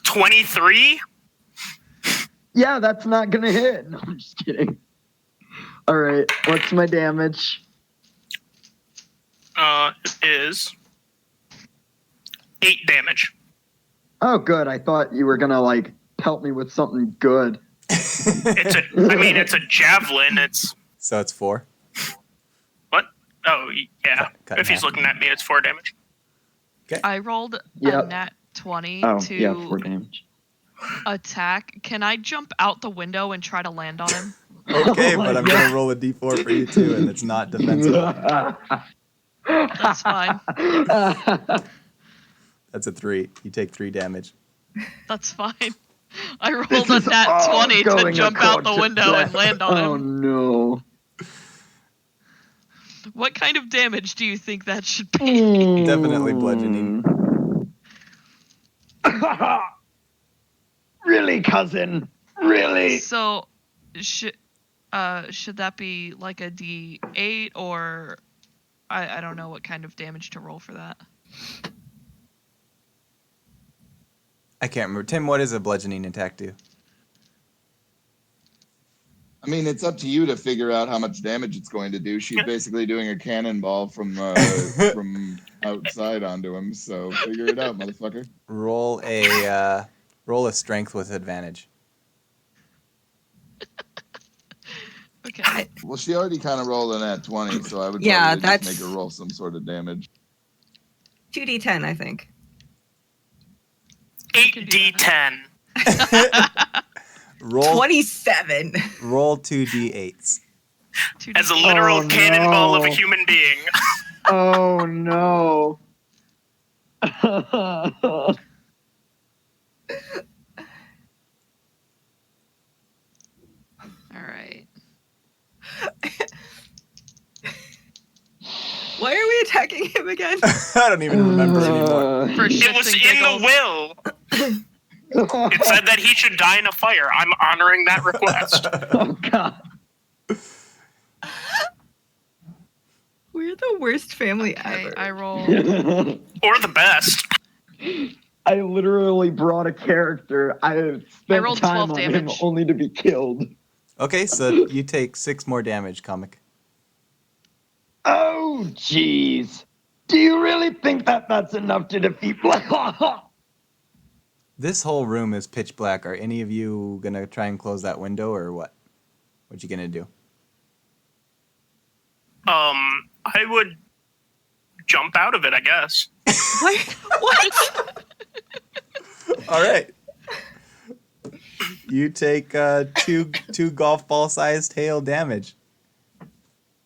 23.
Yeah, that's not gonna hit. No, I'm just kidding. All right, what's my damage?
It is 8 damage.
Oh, good. I thought you were gonna like pelt me with something good.
It's a javelin. It's
So it's 4.
what? Oh, yeah.
Cut in
If he's
half.
looking at me, it's 4 damage.
I rolled
Yep.
a nat 20
Oh,
to
yeah, 4 damage.
attack. Can I jump out the window and try to land on him?
Okay,
Oh my
but I'm
God.
gonna roll a d4 for you too, and it's not defensible.
That's fine.
That's a 3. You take 3 damage.
That's fine. I rolled
This
a
is
nat
all
20 to
going
jump out the
according to
window and
plan.
land on
Oh
him.
no.
What kind of damage do you think that should be?
Definitely bludgeoning.
Really, cousin? Really?
So, should that be like a D8 or I don't know what kind of damage to roll for that.
I can't remember. Tim, what does a bludgeoning attack do?
I mean, it's up to you to figure out how much damage it's going to do. She's basically doing a cannonball from outside onto him. So figure it out, motherfucker.
Roll a strength with advantage.
Okay.
Well, she already kind of rolled an at 20, so I would
Yeah,
probably just
that's-
make her roll some sort of damage.
2d10, I think.
8d10.
Roll
27.
roll 2d8s.
As a literal
Oh,
cannonball of a
no.
human being.
Oh no.
All right.
Why are we attacking him again?
I don't even remember anymore.
For
It
shits
was
and
in
giggles.
the will. It said that he should die in a fire. I'm honoring that request.
Oh god.
We're the worst family
Okay,
ever.
I roll.
Or the best.
I literally brought a character. I spent
rolled
time
12
on him
damage.
only to be killed.
Okay, so you take 6 more damage, comic.
Oh jeez. Do you really think that that's enough to defeat
This whole room is pitch black. Are any of you gonna try and close that window, or what? What you gonna do?
I would jump out of it, I guess.
What?
All right. You take two golf ball sized hail damage.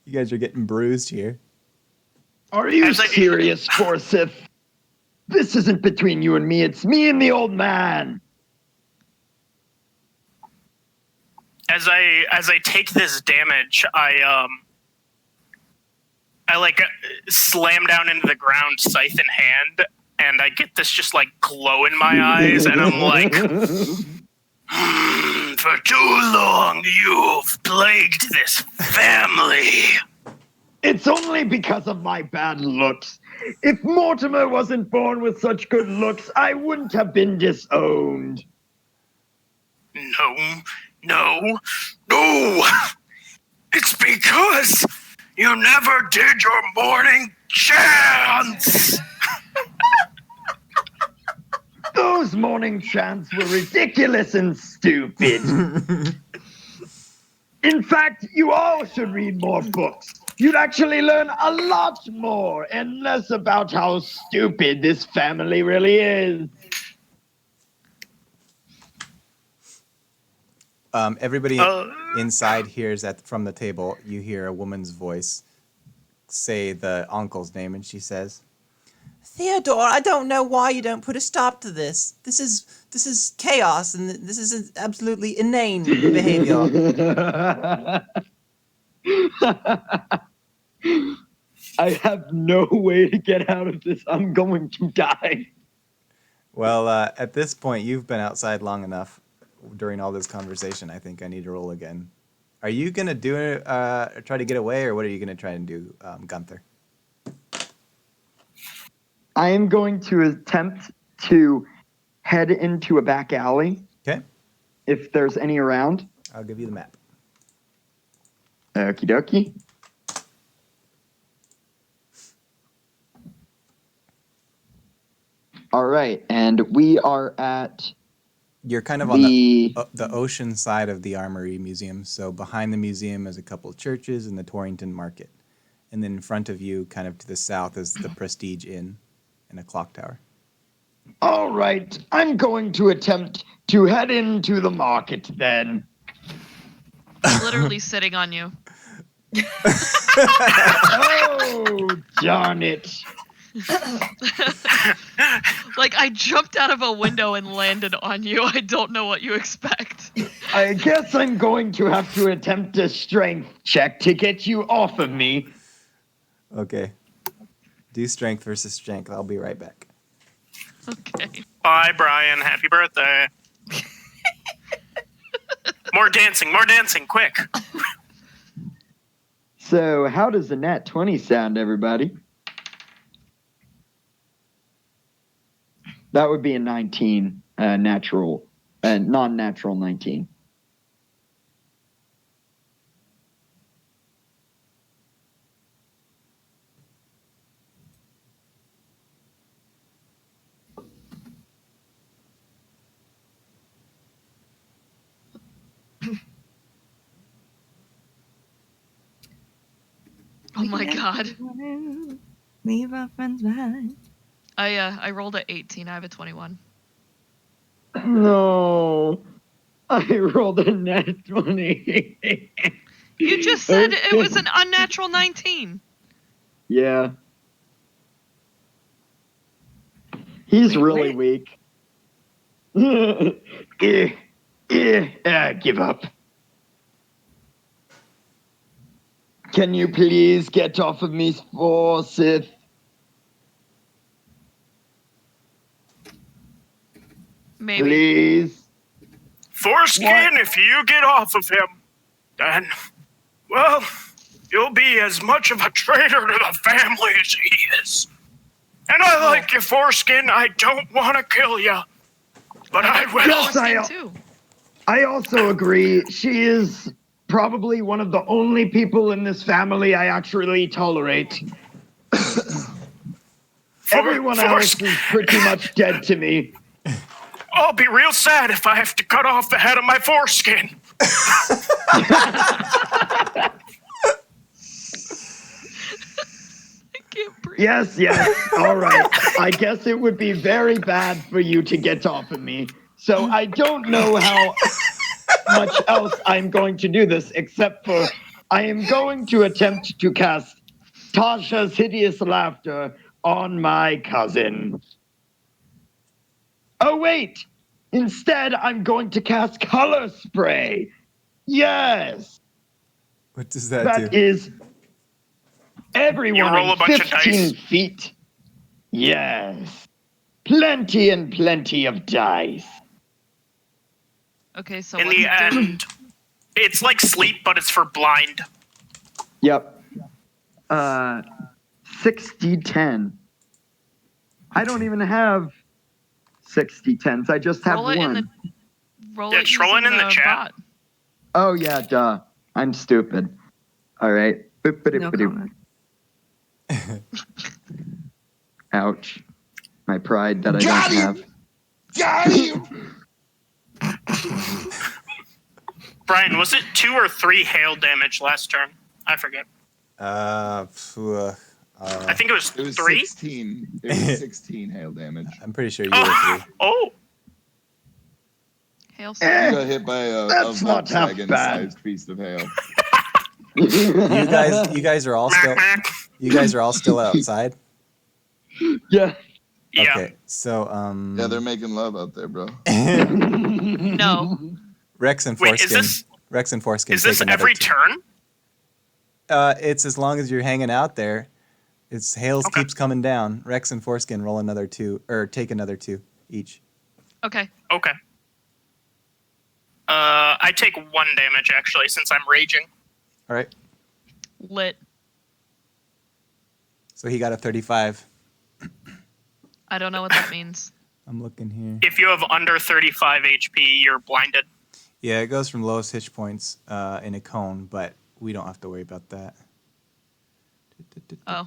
You guys are getting bruised here.
Are you
As I-
serious, Forsyth? This isn't between you and me, it's me and the old man.
As I take this damage, I slam down into the ground, scythe in hand, and I get this just like glow in my eyes, and I'm like, for too long you've plagued this family.
It's only because of my bad looks. If Mortimer wasn't born with such good looks, I wouldn't have been disowned.
No. It's because you never did your morning chants.
Those morning chants were ridiculous and stupid. In fact, you all should read more books. You'd actually learn a lot more and less about how stupid this family really is.
Everybody inside hears from the table, you hear a woman's voice say the uncle's name, and she says, Theodore, I don't know why you don't put a stop to this. This is chaos, and this is absolutely inane behavior.
I have no way to get out of this. I'm going to die.
Well, at this point, you've been outside long enough during all this conversation. I think I need to roll again. Are you going to do it, try to get away, or what are you going to try and do, Gunther?
I am going to attempt to head into a back alley.
Okay.
If there's any around.
I'll give you the map.
Okie dokie. All right, and we are at
You're kind of on the ocean side of the Armory Museum. So behind the museum is a couple of churches and the Torrington Market. And then in front of you, kind of to the south, is the Prestige Inn and a clock tower.
All right, I'm going to attempt to head into the market then.
I'm literally sitting on you.
Oh, darn it.
Like, I jumped out of a window and landed on you. I don't know what you expect.
I guess I'm going to have to attempt a strength check to get you off of me.
Okay. Do strength versus strength. I'll be right back.
Okay.
Bye, Brian. Happy birthday. More dancing, quick.
So, how does a nat 20 sound, everybody? That would be a 19, non-natural 19.
Oh my god.
Leave our friends behind.
I rolled a 18. I have a 21.
No, I rolled a nat 20.
You just said it was an unnatural 19.
Yeah. He's really weak. Give up. Can you please get off of me, Forsyth?
Maybe.
Please.
Foreskin, if you get off of him, then, well, you'll be as much of a traitor to the family as he is. And I like you, Foreskin. I don't want to kill you, but I will.
Yes,
Too.
I also agree. She is probably one of the only people in this family I actually tolerate. Everyone else is pretty much dead to me.
I'll be real sad if I have to cut off the head of my foreskin.
I can't breathe.
Yes. All right. I guess it would be very bad for you to get off of me. So I don't know how much else I'm going to do this, except for I am going to attempt to cast Tasha's Hideous Laughter on my cousin. Oh, wait! Instead, I'm going to cast Color Spray. Yes!
What does that do?
That is everyone
You roll a bunch of
15
dice.
feet. Yes. Plenty and plenty of dice.
Okay, so
In
what's
the
it do?
end, it's like sleep, but it's for blind.
Yep. 60-10. I don't even have 60-10s. I just have
Roll it
one.
in the roll
Yeah,
it
just roll it
using
in the chat.
bot.
Oh, yeah, duh. I'm stupid. All right.
No comment.
Ouch. My pride that I
Got
don't
him!
have.
Got him!
Brian, was it 2 or 3 hail damage last turn? I forget. I think it was
It was
3.
16. It was 16 hail damage.
I'm pretty sure you were 3.
Oh,
Hail
You
slam.
got hit by a
That's not half
Volkswagen-sized piece of hail.
You guys are all still.
Mac.
You guys are all still outside.
Yeah.
Yeah.
Okay, so
Yeah, they're making love out there, bro.
No.
Rex and
Wait,
Foreskin.
is
take
this
another
every
two.
turn?
It's as long as you're hanging out there. It's hails
Okay.
keeps coming down. Rex and Foreskin roll another 2 or take another 2 each.
Okay.
Okay. I take 1 damage actually since I'm raging.
All right.
Lit.
So he got a 35.
I don't know what that means.
I'm looking here.
If you have under 35 HP, you're blinded.
Yeah, it goes from lowest hit points in a cone, but we don't have to worry about that.
Oh.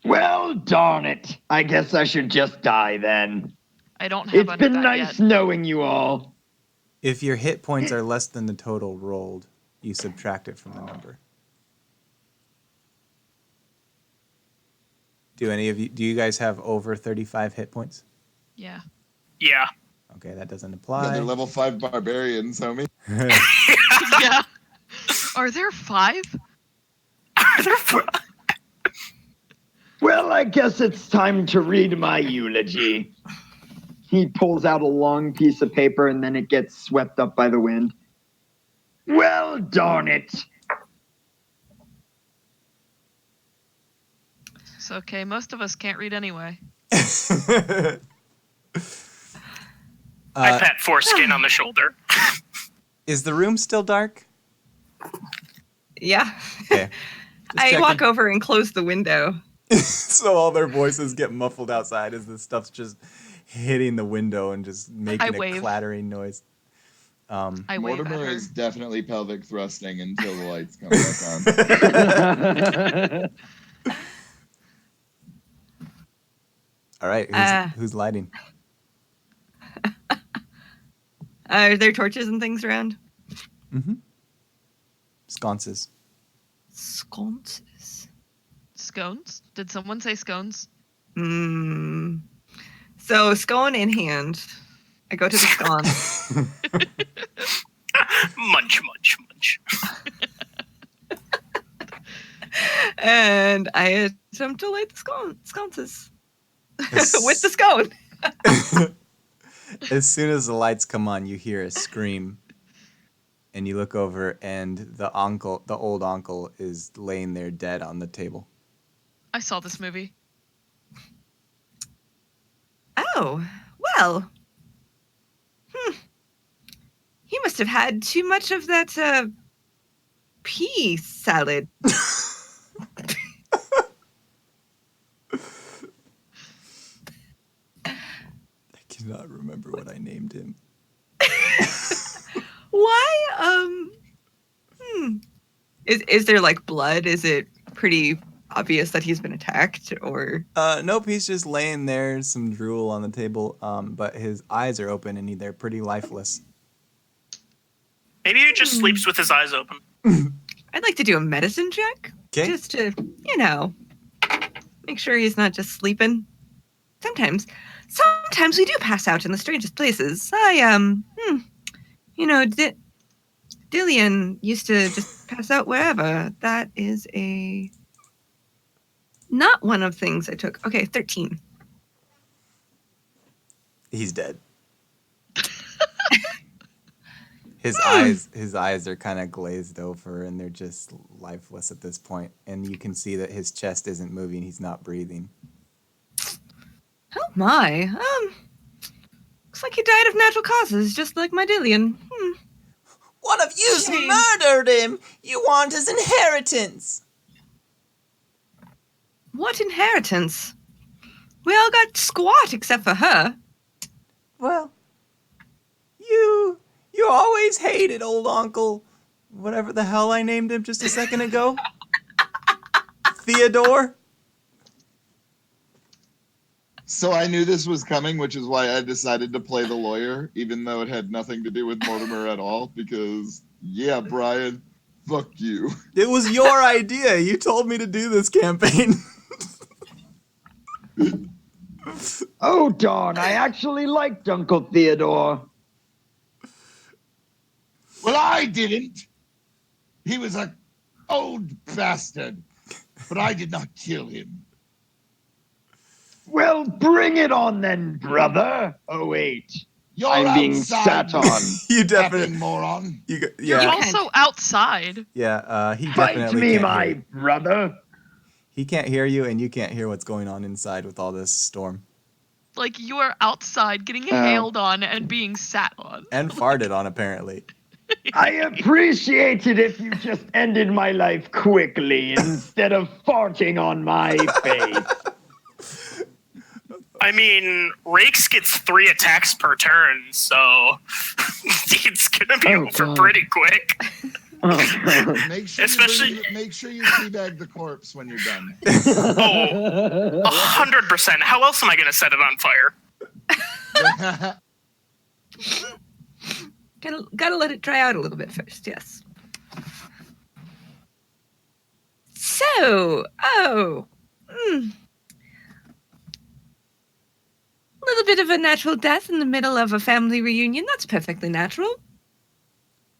Well, darn it. I guess I should just die then.
I don't have
It's
under
been
that
nice
yet.
knowing you all.
If your hit points are less than the total rolled, you subtract it from the number. Do you guys have over 35 hit points?
Yeah.
Yeah.
Okay, that doesn't
Yeah,
apply.
they're level 5 barbarians, homie.
Yeah. Are there 5?
Well, I guess it's time to read my eulogy. He pulls out a long piece of paper and then it gets swept up by the wind. Well, darn it.
It's okay. Most of us can't read anyway.
I pat Foreskin on the shoulder.
Is the room still dark?
Yeah.
Okay.
I walk over and close the window.
So all their voices get muffled outside as this stuff's just hitting the window and just making a
wave.
clattering noise.
I wave at
Mortimer
her.
is definitely pelvic thrusting until the lights come back on.
All right, who's lighting?
Are there torches and things around?
Mm-hmm. Sconces.
Sconces.
Scones? Did someone say scones?
So scone in hand, I go to the scone.
Munch, munch, munch.
And I attempt to light the sconces with the scone.
As soon as the lights come on, you hear a scream, and you look over, and the old uncle, is laying there dead on the table.
I saw this movie.
Oh, well. He must have had too much of that pea salad.
I cannot remember what I named him.
Why? Is there like blood? Is it pretty obvious that he's been attacked, or?
Nope, he's just laying there, some drool on the table, but his eyes are open and they're pretty lifeless.
Maybe he just sleeps with his eyes open.
I'd like to do a medicine check.
Okay.
Just to, make sure he's not just sleeping. Sometimes we do pass out in the strangest places. Dillian used to just pass out wherever. That is not one of things I took. Okay, 13.
He's dead. His eyes are kind of glazed over and they're just lifeless at this point. And you can see that his chest isn't moving. He's not breathing.
My, looks like he died of natural causes, just like my Dillion.
One of you's
Shame.
murdered him. You want his inheritance.
What inheritance? We all got squat except for her.
Well, you always hated old Uncle, whatever the hell I named him just a second ago. Theodore.
So I knew this was coming, which is why I decided to play the lawyer, even though it had nothing to do with Mortimer at all, because, yeah, Brian, fuck you.
It was your idea. You told me to do this campaign.
Oh, darn, I actually liked Uncle Theodore.
Well, I didn't. He was a old bastard, but I did not kill him.
Well, bring it on then, brother. Oh, wait.
You're
I'm being
outside,
sat on.
You
you
definitely.
effing moron.
You're
Yeah.
also outside.
Yeah. He
Fight
definitely
me,
can't
my
hear.
brother.
He can't hear you, and you can't hear what's going on inside with all this storm.
Like, you are outside getting hailed on and being sat on.
And farted on, apparently.
I appreciate it if you just ended my life quickly instead of farting on my face.
I mean, Rakes gets 3 attacks per turn, so it's gonna be
Oh,
over
God.
pretty quick.
Make sure,
Especially-
make sure you teabag the corpse when you're done.
Oh, 100%. How else am I gonna set it on fire?
Gotta let it dry out a little bit first, yes. So, little bit of a natural death in the middle of a family reunion. That's perfectly natural.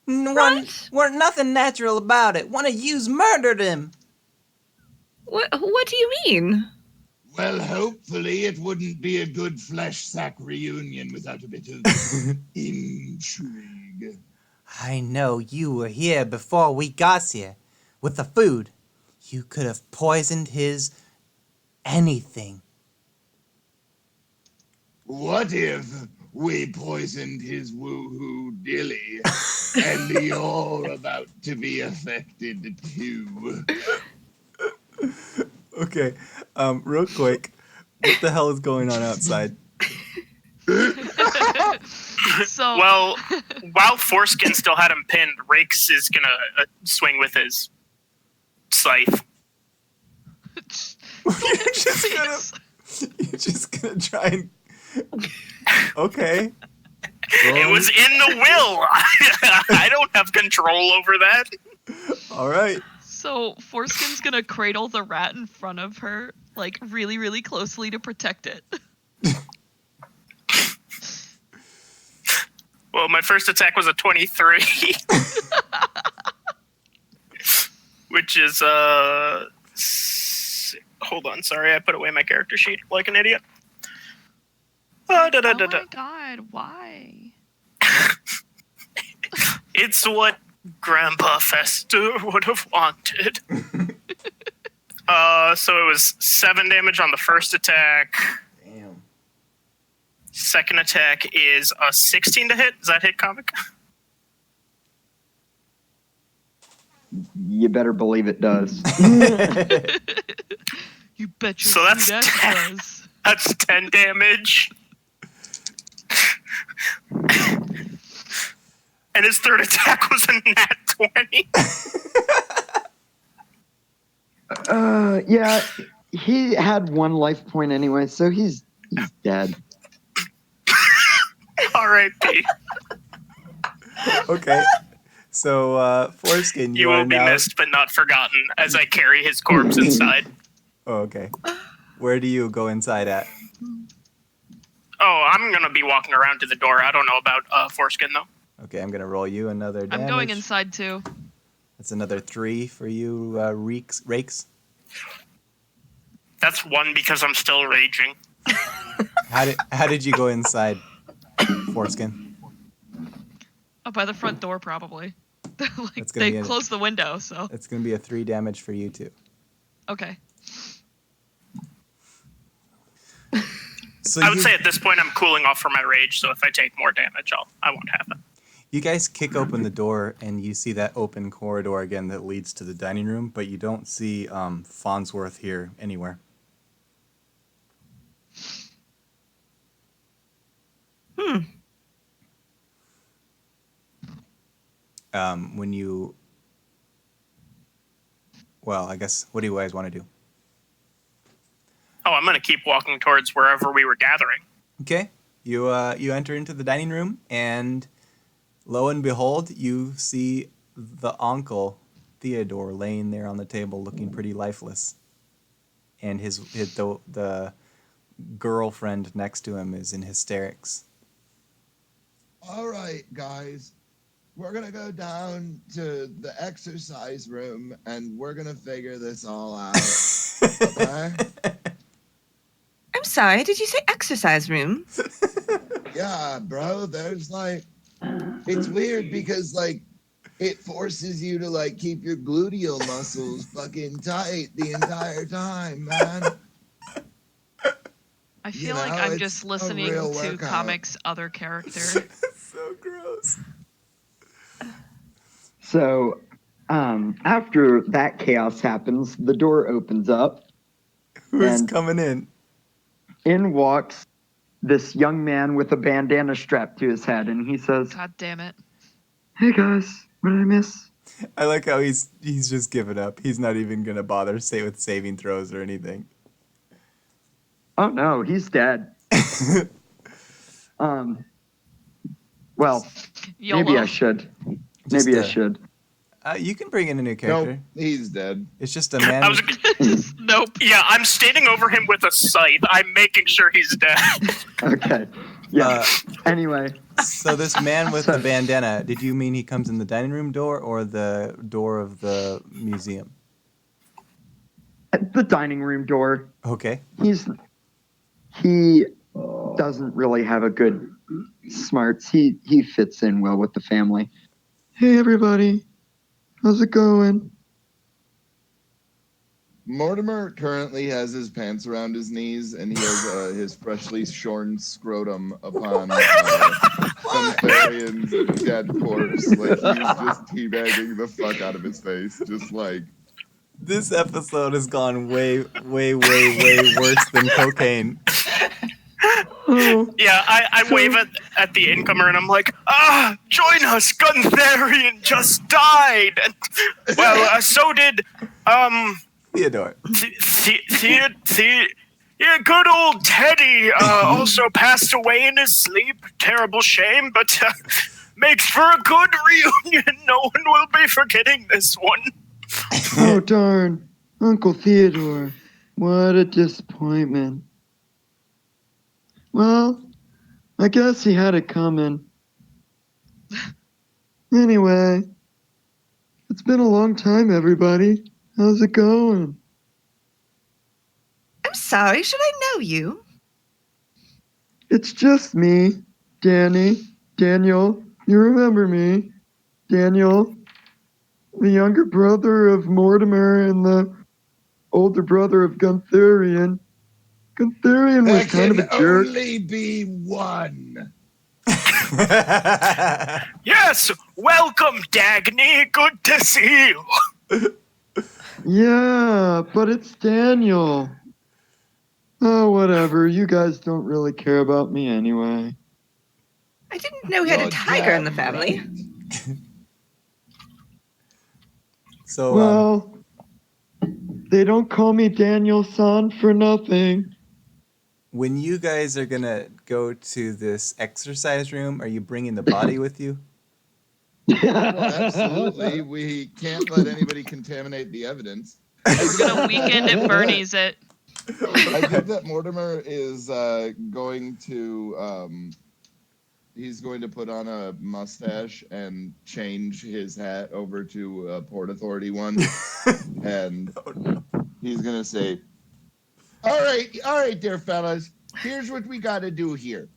Right.
Weren't nothing natural about it. One of you's murdered him.
What do you mean?
Well, hopefully it wouldn't be a good Flashsack reunion without a bit of intrigue.
I know you were here before we got here with the food. You could have poisoned his anything.
What if we poisoned his woohoo dilly and you're about to be affected too?
Okay, real quick, what the hell is going on outside?
So,
Well, while Foreskin still had him pinned, Rakes is gonna swing with his scythe.
You're just gonna try and. Okay.
It was in the will. I don't have control over that.
All right.
So Foreskin's gonna cradle the rat in front of her, like really, really closely to protect it.
Well, my first attack was a 23. Which is, hold on, sorry, I put away my character sheet like an idiot.
Oh my god, why?
It's what Grandpa Fester would have wanted. So it was 7 damage on the first attack.
Damn.
Second attack is a 16 to hit. Does that hit, Comic?
You better believe it does.
You bet your
So that's
sweet ass does.
That's 10 damage. And his third attack was a nat 20.
Yeah, he had 1 life point anyway, so he's dead.
R.I.P.
Okay. So, Foreskin,
You
are
will be
now...
missed but not forgotten as I carry his corpse inside.
Oh, okay. Where do you go inside at?
Oh, I'm going to be walking around to the door. I don't know about Foreskin, though.
Okay, I'm gonna roll you another damage.
I'm going inside too.
That's another 3 for you, Rakes.
That's 1 because I'm still raging.
How did you go inside, Foreskin?
Oh, by the front door, probably. Like,
It's gonna
they
be a-
closed the window, so.
It's gonna be a 3 damage for you too.
Okay.
So
I would say at this point I'm cooling off from my rage, so if I take more damage, I won't have it.
you guys kick open the door, and you see that open corridor again that leads to the dining room, but you don't see Farnsworth here anywhere. When you... Well, I guess, what do you guys want to do?
Oh, I'm going to keep walking towards wherever we were gathering.
Okay. You enter into the dining room, and lo and behold, you see the uncle, Theodore, laying there on the table looking pretty lifeless. And the girlfriend next to him is in hysterics.
All right, guys. We're going to go down to the exercise room, and we're going to figure this all out. Okay?
I'm sorry, did you say exercise room?
Yeah, bro. There's it's weird because it forces you to keep your gluteal muscles fucking tight the entire time, man.
I feel like I'm just listening
real
to
workout.
comics' other character.
So gross.
So, after that chaos happens, the door opens up.
Who's
And-
coming in?
In walks this young man with a bandana strapped to his head, and he says,
God damn it.
"Hey guys, what did I miss?"
I like how he's just given up. He's not even gonna bother with saving throws or anything.
Oh no, he's dead. Well,
YOLO.
maybe I should.
Just,
Maybe I should.
You can bring in a new
Nope,
character.
he's dead.
It's just a man.
I was
Nope.
Yeah, I'm standing over him with a scythe. I'm making sure he's dead.
Okay. Yeah. Anyway,
So this man with the bandana, did you mean he comes in the dining room door or the door of the museum?
at the dining room door,
Okay.
he doesn't really have a good smarts. He fits in well with the family. Hey everybody, how's it going?
Mortimer currently has his pants around his knees, and he has his freshly shorn scrotum upon Guntharian's dead corpse. He's just teabagging the fuck out of his face, just
This episode has gone way, way, way, way worse than cocaine.
Yeah, I wave at the incomer and I'm like, join us, Guntharian just died. And, well, so did,
Theodore.
yeah, good old Teddy also passed away in his sleep. Terrible shame, but makes for a good reunion. No one will be forgetting this one.
Oh darn, Uncle Theodore, what a disappointment. Well, I guess he had it coming. Anyway, it's been a long time, everybody. How's it going?
I'm sorry, should I know you?
It's just me, Daniel. You remember me, Daniel, the younger brother of Mortimer and the older brother of Guntharian. Guntharian was kind of a jerk.
only be one.
Yes, welcome, Dagny. Good to see you.
Yeah, but it's Daniel. Oh, whatever. You guys don't really care about me anyway.
I didn't know we had a
You're
tiger in the
damn
family.
right.
So,
Well, they don't call me Daniel-san for nothing.
when you guys are gonna go to this exercise room, are you bringing the body with you?
Absolutely. We can't let anybody contaminate the evidence.
We're gonna weekend at Bernie's it.
I think that Mortimer is going to he's going to put on a mustache and change his hat over to a Port Authority one. And he's going to say, all right, dear fellas, here's what we got to do here.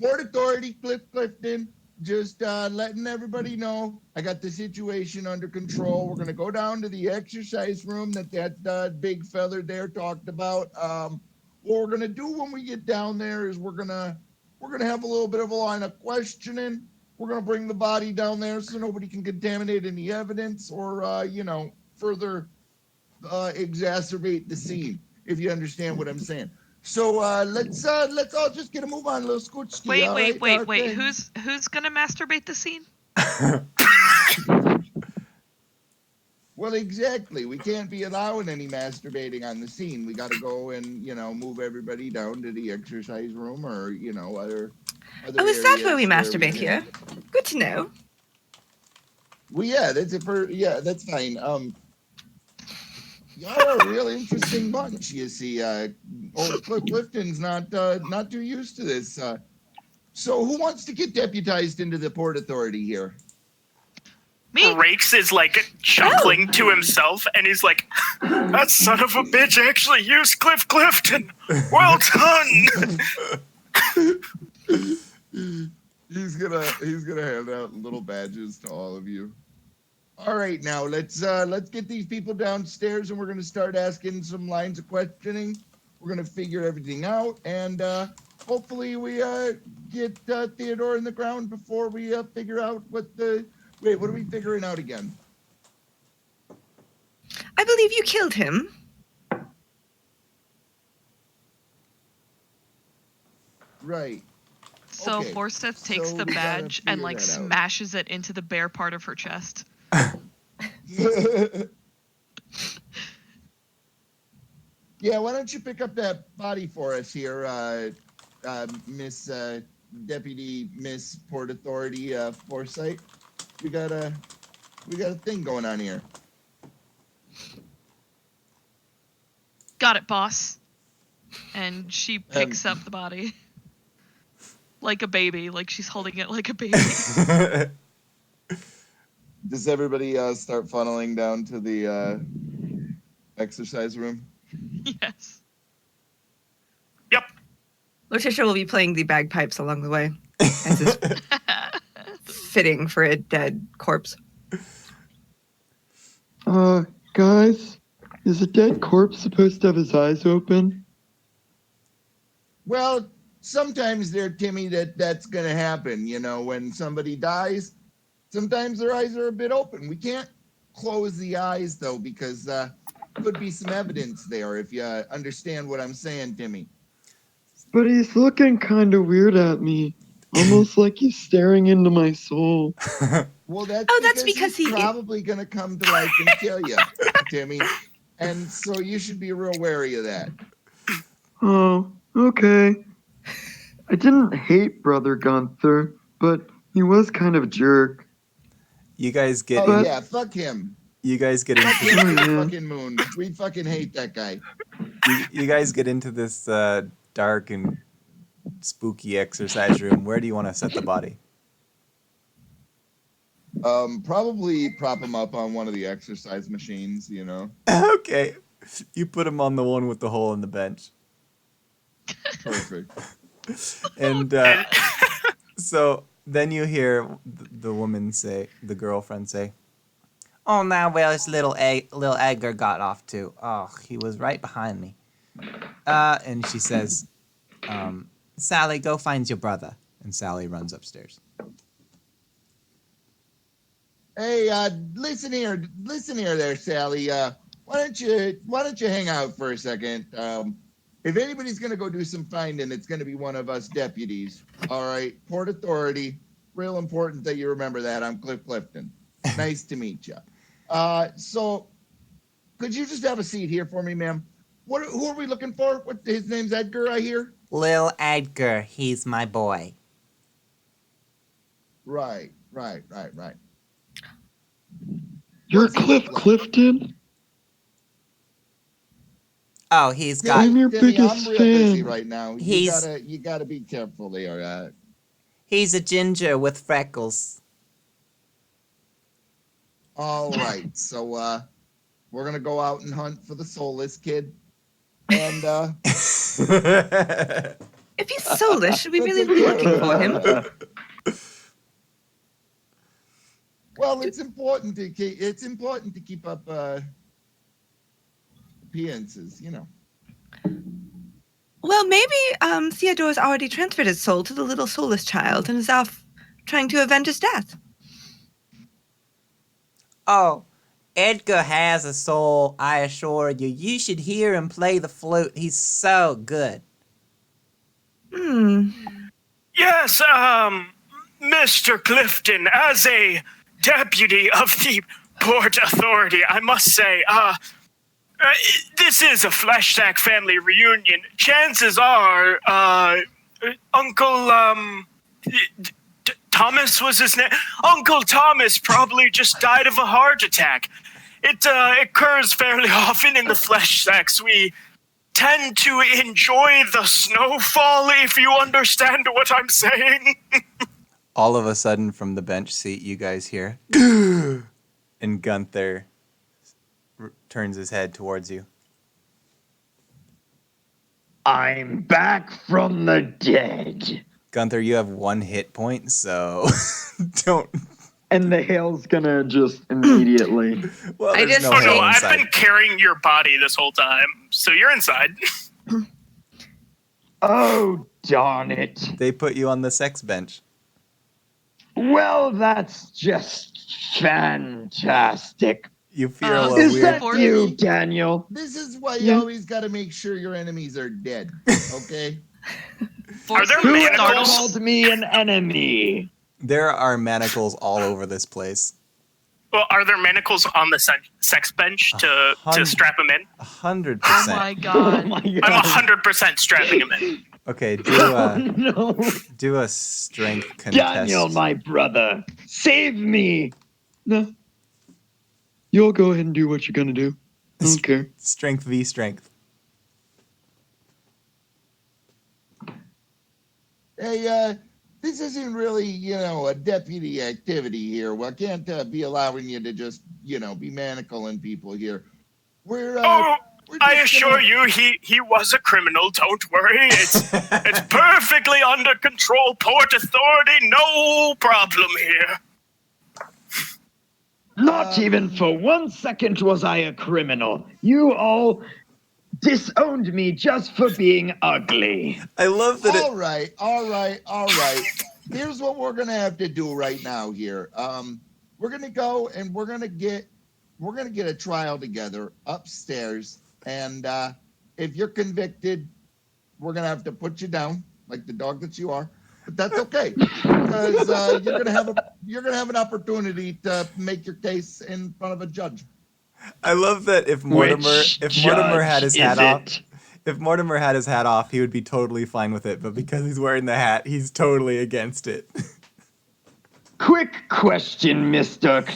Port Authority, Clifton, just letting everybody know I got the situation under control. We're going to go down to the exercise room that big feller there talked about. what we're gonna do when we get down there is we're gonna have a little bit of a line of questioning. We're gonna bring the body down there so nobody can contaminate any evidence or further exacerbate the scene. If you understand what I'm saying. So let's all just get a move on, little Scoochki.
Wait,
all
wait,
right?
wait.
Okay.
Who's gonna masturbate the scene?
Well, exactly. We can't be allowing any masturbating on the scene. We got to go and move everybody down to the exercise room or other.
Oh, is that where we
areas
masturbate here? Good to know.
Well, yeah, that's it for that's fine. Y'all are a real interesting bunch. You see, old Cliff Clifton's not too used to this. So, who wants to get deputized into the Port Authority here?
Me?
Rakes is like chuckling to himself, and he's like, "That son of a bitch actually used Cliff Clifton. Well done."
He's gonna hand out little badges to all of you. All right, now let's get these people downstairs, and we're gonna start asking some lines of questioning. We're gonna figure everything out, and hopefully we get Theodore in the ground before we figure out what the. Wait, what are we figuring out again?
I believe you killed him.
Right.
So
Okay,
Forsyth takes
so
the
we gotta
badge and
figure
like
that out.
smashes it into the bare part of her chest.
Yeah, why don't you pick up that body for us here, Miss Deputy Miss Port Authority Forsyth? We got a thing going on here.
Got it, boss. And she picks up the body. Like a baby, like she's holding it like a baby.
Does everybody start funneling down to the exercise room?
Yes.
Yep.
Letitia will be playing the bagpipes along the way, as is fitting for a dead corpse.
Guys, is a dead corpse supposed to have his eyes open?
Well, sometimes there, Timmy, that's going to happen. When somebody dies, sometimes their eyes are a bit open. We can't close the eyes, though, because could be some evidence there, if you understand what I'm saying, Timmy.
But he's looking kind of weird at me, almost like he's staring into my soul.
Well, that's
because
he's
he-
probably going to come to life and kill you, Timmy. And so you should be real wary of that.
Oh, okay. I didn't hate Brother Gunther, but he was kind of a jerk.
You guys get
Oh,
in.
yeah, fuck him.
You guys get
Fuck
into.
him to the
Yeah.
fucking moon. We fucking hate that guy.
You guys get into this dark and spooky exercise room. Where do you want to set the body?
Probably prop him up on one of the exercise machines,
Okay. You put him on the one with the hole in the bench.
Perfect.
And so then you hear the woman say, the girlfriend say, "Oh, now where's little Edgar got off to? Oh, he was right behind me." And she says, "Sally, go find your brother." And Sally runs upstairs.
Hey, listen here there, Sally. Why don't you hang out for a second? If anybody's gonna go do some finding, it's gonna be one of us deputies. All right, Port Authority. Real important that you remember that. I'm Cliff Clifton. Nice to meet you. So, could you just have a seat here for me, ma'am? Who are we looking for? His name's Edgar, I hear.
Lil Edgar, he's my boy.
Right.
You're
What's he
Cliff
look like?
Clifton?
Oh, he's
Timmy,
got
I'm your
Timmy,
biggest
I'm real busy
fan.
right now.
He's-
You gotta be careful there.
he's a ginger with freckles.
All right, so we're gonna go out and hunt for the soulless kid, and
If he's soulless, should we
we'll
really
take
be
care
looking
of
for him?
Well, it's important to keep up appearances,
Well, maybe Theodore's already transferred his soul to the little soulless child and is off trying to avenge his death.
Oh, Edgar has a soul, I assure you. You should hear him play the flute. He's so good.
Yes, Mr. Clifton, as a deputy of the Port Authority, I must say, this is a Flashsack family reunion. Chances are, Uncle, Thomas was his name? Uncle Thomas probably just died of a heart attack. It occurs fairly often in the Flashsacks. We tend to enjoy the snowfall, if you understand what I'm saying.
All of a sudden, from the bench seat, you guys hear, and Gunther turns his head towards you.
I'm back from the dead.
Gunther, you have 1 hit point, so don't.
And the hail's gonna just immediately.
Well,
I
there's
just
no
Oh no,
hail
I've
inside.
been carrying your body this whole time, so you're inside.
Oh, darn it.
They put you on the sex bench.
Well, that's just fantastic.
You feel a
Is
weird.
that you, Daniel?
This is why you
Yeah.
always got to make sure your enemies are dead. Okay.
Are there
Who
manacles?
called me an enemy?
There are manacles all over this place.
Well, are there manacles on the sex bench to strap him in?
100%.
Oh my
Oh
god.
my god.
I'm 100% strapping him in.
Okay,
Oh no.
do a strength contest.
Daniel, my brother, save me.
No. You'll go ahead and do what you're gonna do. I don't care.
Strength v strength.
Hey, this isn't really, a deputy activity here. Well, I can't be allowing you to just, be manacling people here. We're
Oh,
we're
I
just
assure
gonna-
you, he was a criminal. Don't worry, it's perfectly under control. Port Authority, no problem here.
Not even for 1 second was I a criminal. You all disowned me just for being ugly.
I love that
All right. Here's what we're gonna have to do right now here. We're gonna go and we're gonna get a trial together upstairs, and if you're convicted, we're gonna have to put you down like the dog that you are. But that's okay, because you're gonna have an opportunity to make your case in front of a judge.
I love that if Mortimer had his hat off, if Mortimer had his hat off, he would be totally fine with it. But because he's wearing the hat, he's totally against it.
Quick question, Mr.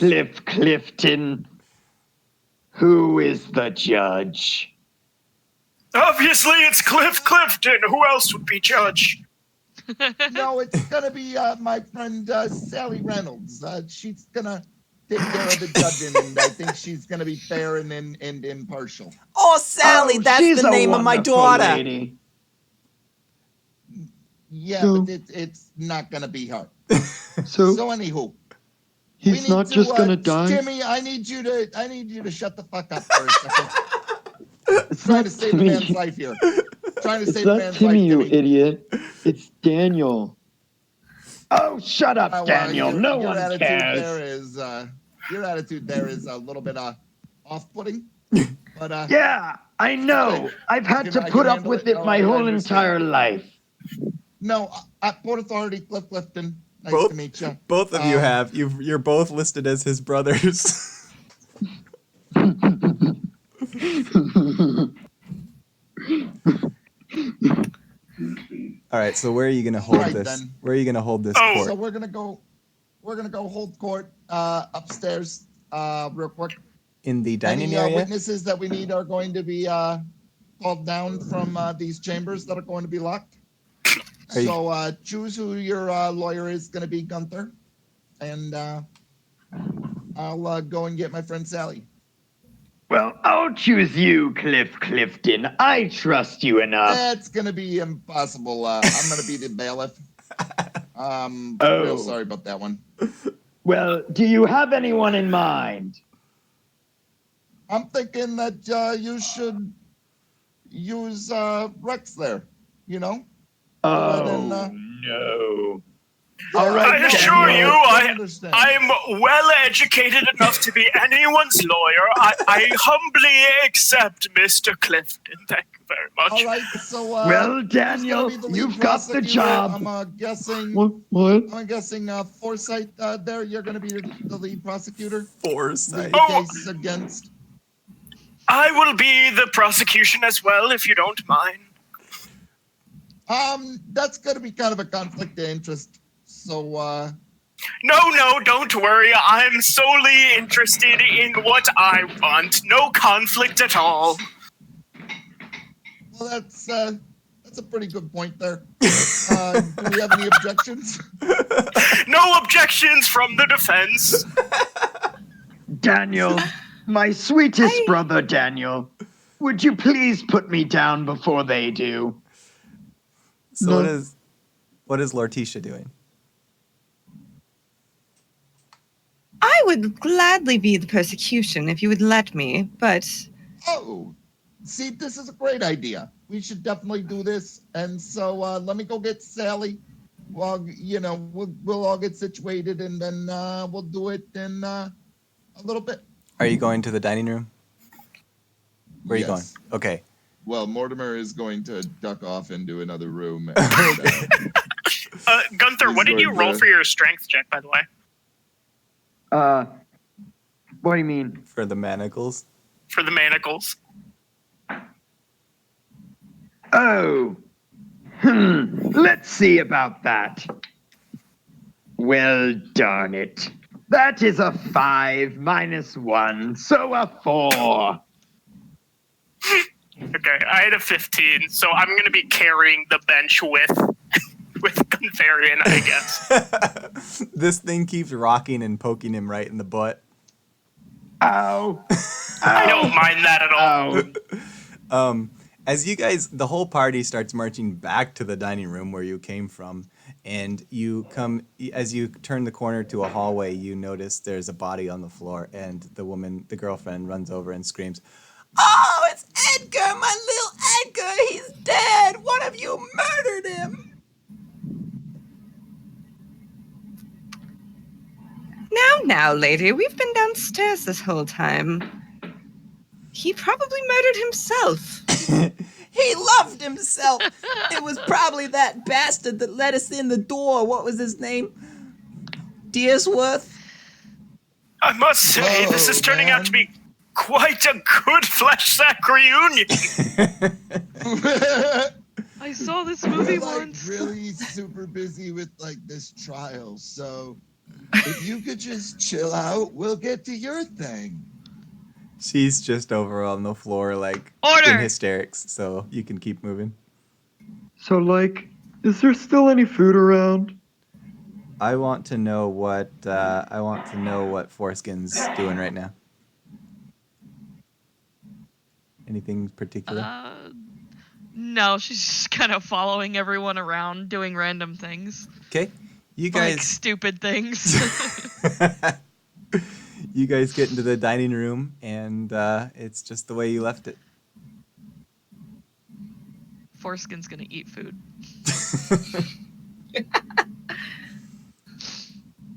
Clifton. Who is the judge?
Obviously, it's Cliff Clifton. Who else would be judge?
No, it's gonna be my friend Sally Reynolds. She's gonna take care of the judging, and I think she's gonna be fair and impartial.
Oh, Sally, that's
she's
the
a
name of my
wonderful
daughter.
lady.
Yeah,
So-
but it's not gonna be her.
So
So anywho,
he's not just gonna die.
Jimmy, I need you to shut the fuck up for a second.
It's
Trying
not
to save a
Timmy.
man's life here. Trying to
It's
save a
not
man's
Timmy,
life,
you
Jimmy.
idiot. It's Daniel.
Oh, shut up,
Well,
Daniel. No
your
one
attitude
cares.
There is, your attitude there is a little bit off-putting. But
Yeah, I know. I've had
I
to
can
put up
handle
with
it.
it
No,
my
I
whole
understand.
entire life.
no, at Port Authority, Cliff Clifton. Nice
Both-
to meet you.
Both of you have. You're both listed as his brothers. All right, so where are you gonna hold
Right,
this?
then.
Where are you gonna hold this
Oh.
court?
So we're gonna go hold court upstairs real quick.
In the dining
Any
area?
witnesses that we need are going to be called down from these chambers that are going to be locked.
Are you-
So choose who your lawyer is going to be, Gunther, and I'll go and get my friend Sally.
Well, I'll choose you, Cliff Clifton. I trust you enough.
That's going to be impossible. I'm going to be the bailiff.
Oh.
Real sorry about that one.
Well, do you have anyone in mind?
I'm thinking that you should use Rex there. you know.
Oh, no.
Yeah,
All right,
I assure
Daniel.
you,
I understand.
I'm well educated enough to be anyone's lawyer. I humbly accept, Mr. Clifton. Thank you very much.
All right, so
Well,
who's
Daniel,
gonna be the lead
you've got the
prosecutor?
job.
I'm guessing.
What?
I'm guessing Foresight. There, you're gonna be the lead prosecutor. Lead
Foresight.
the
Oh.
case against.
I will be the prosecution as well, if you don't mind.
That's gonna be kind of a conflict of interest. So
No, don't worry. I'm solely interested in what I want. No conflict at all.
well, that's a pretty good point there. Do we have any objections?
No objections from the defense.
Daniel, my sweetest brother, Daniel, would you please put me down before they do?
So
No.
what is Lortisha doing?
I would gladly be the persecution if you would let me, but
Oh, see, this is a great idea. We should definitely do this. And so let me go get Sally. Well, we'll all get situated, and then we'll do it in a little bit.
Are you going to the dining room? Where are you going?
Yes.
Okay.
Well, Mortimer is going to duck off into another room. And,
Gunther, what did you roll for your strength check, by the way?
What do you mean?
For the manacles.
For the manacles.
Oh, let's see about that. Well, darn it. That is a 5 minus 1, so a 4.
Okay, I had a 15, so I'm going to be carrying the bench with Guntharian, I guess.
This thing keeps rocking and poking him right in the butt.
Ow.
I don't mind that at all.
Ow.
As you guys, the whole party starts marching back to the dining room where you came from, and as you turn the corner to a hallway, you notice there's a body on the floor, and the girlfriend, runs over and screams, "Oh, it's Edgar, my little Edgar! He's dead! One of you murdered him!"
Now, lady, we've been downstairs this whole time. He probably murdered himself.
He loved himself. It was probably that bastard that let us in the door. What was his name? Deersworth?
I must say, this is turning out to be quite a good Flashsack reunion.
I saw this movie
We're
once.
really super busy with this trial, so if you could just chill out, we'll get to your thing.
She's just over on the floor, in
Order!
hysterics, so you can keep moving.
So, is there still any food around?
I want to know what Foreskin's doing right now. Anything particular?
No, she's just kind of following everyone around, doing random things.
Okay, you
Like
guys.
stupid things.
You guys get into the dining room, and it's just the way you left it.
Foreskin's gonna eat food.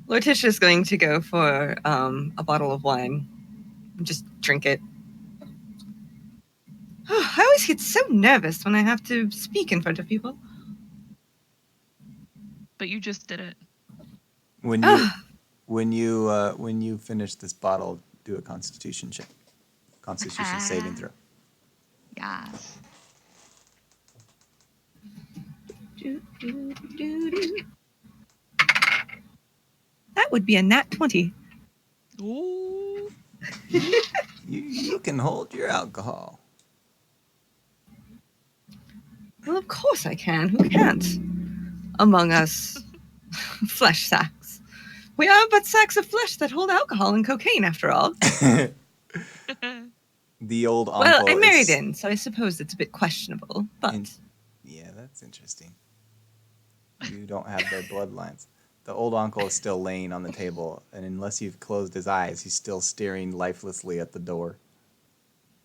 Lortitia's going to go for a bottle of wine. Just drink it. I always get so nervous when I have to speak in front of people.
But you just did it.
When you finish this bottle, do a Constitution check. Constitution saving throw.
Yes.
That would be a nat 20.
Ooh.
You can hold your alcohol.
Well, of course I can. Who can't? Among us flesh sacks. We are but sacks of flesh that hold alcohol and cocaine, after all.
The old uncle.
Well, I married
is,
in, so I suppose it's a bit questionable, but...
Yeah, that's interesting. You don't have their bloodlines. The old uncle is still laying on the table, and unless you've closed his eyes, he's still staring lifelessly at the door.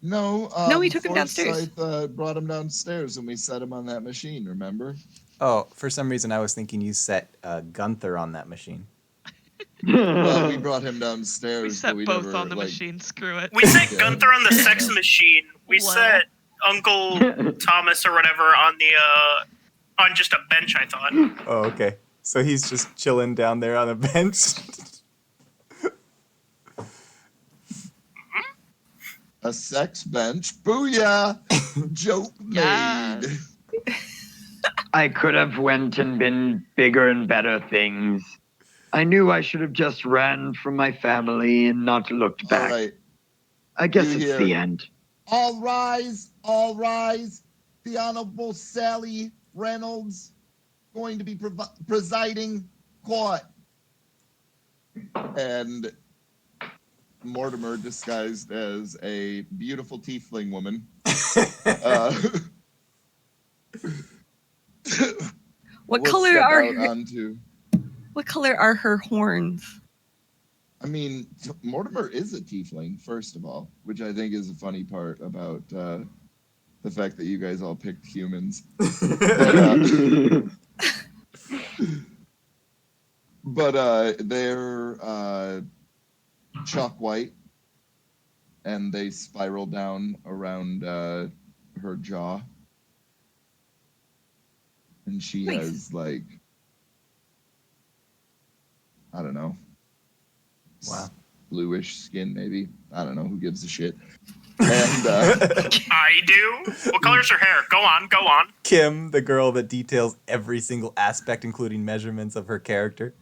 No,
No, we took him downstairs.
Forsyth brought him downstairs and we set him on that machine, remember?
Oh, for some reason I was thinking you set Gunther on that machine.
Well, we brought him downstairs,
We
but
set
we
both
never,
on the
like,
machine. Screw it.
We set
Yeah.
Gunther on the sex machine. We
Well.
set Uncle Thomas or whatever on the on just a bench, I thought.
Oh, okay. So he's just chilling down there on a bench.
a sex bench. Booyah! Joke made.
Yes.
I could have went and been bigger and better things. I knew I should have just ran from my family and not looked
All
back.
right.
I guess
You
it's
hear-
the end.
All rise, all rise. The Honorable Sally Reynolds going to be presiding court. And Mortimer, disguised as a beautiful tiefling woman.
What
will
color
step
are
out
her,
onto.
what color are her horns?
I mean, Mortimer is a tiefling, first of all, which I think is a funny part about the fact that you guys all picked humans. But they're chalk white, and they spiral down around her jaw. And she
Wait.
has, like, I don't know.
Wow.
Bluish skin, maybe. I don't know. Who gives a shit? And
I do. What color's her hair? Go on, go on.
Kim, the girl that details every single aspect, including measurements of her character.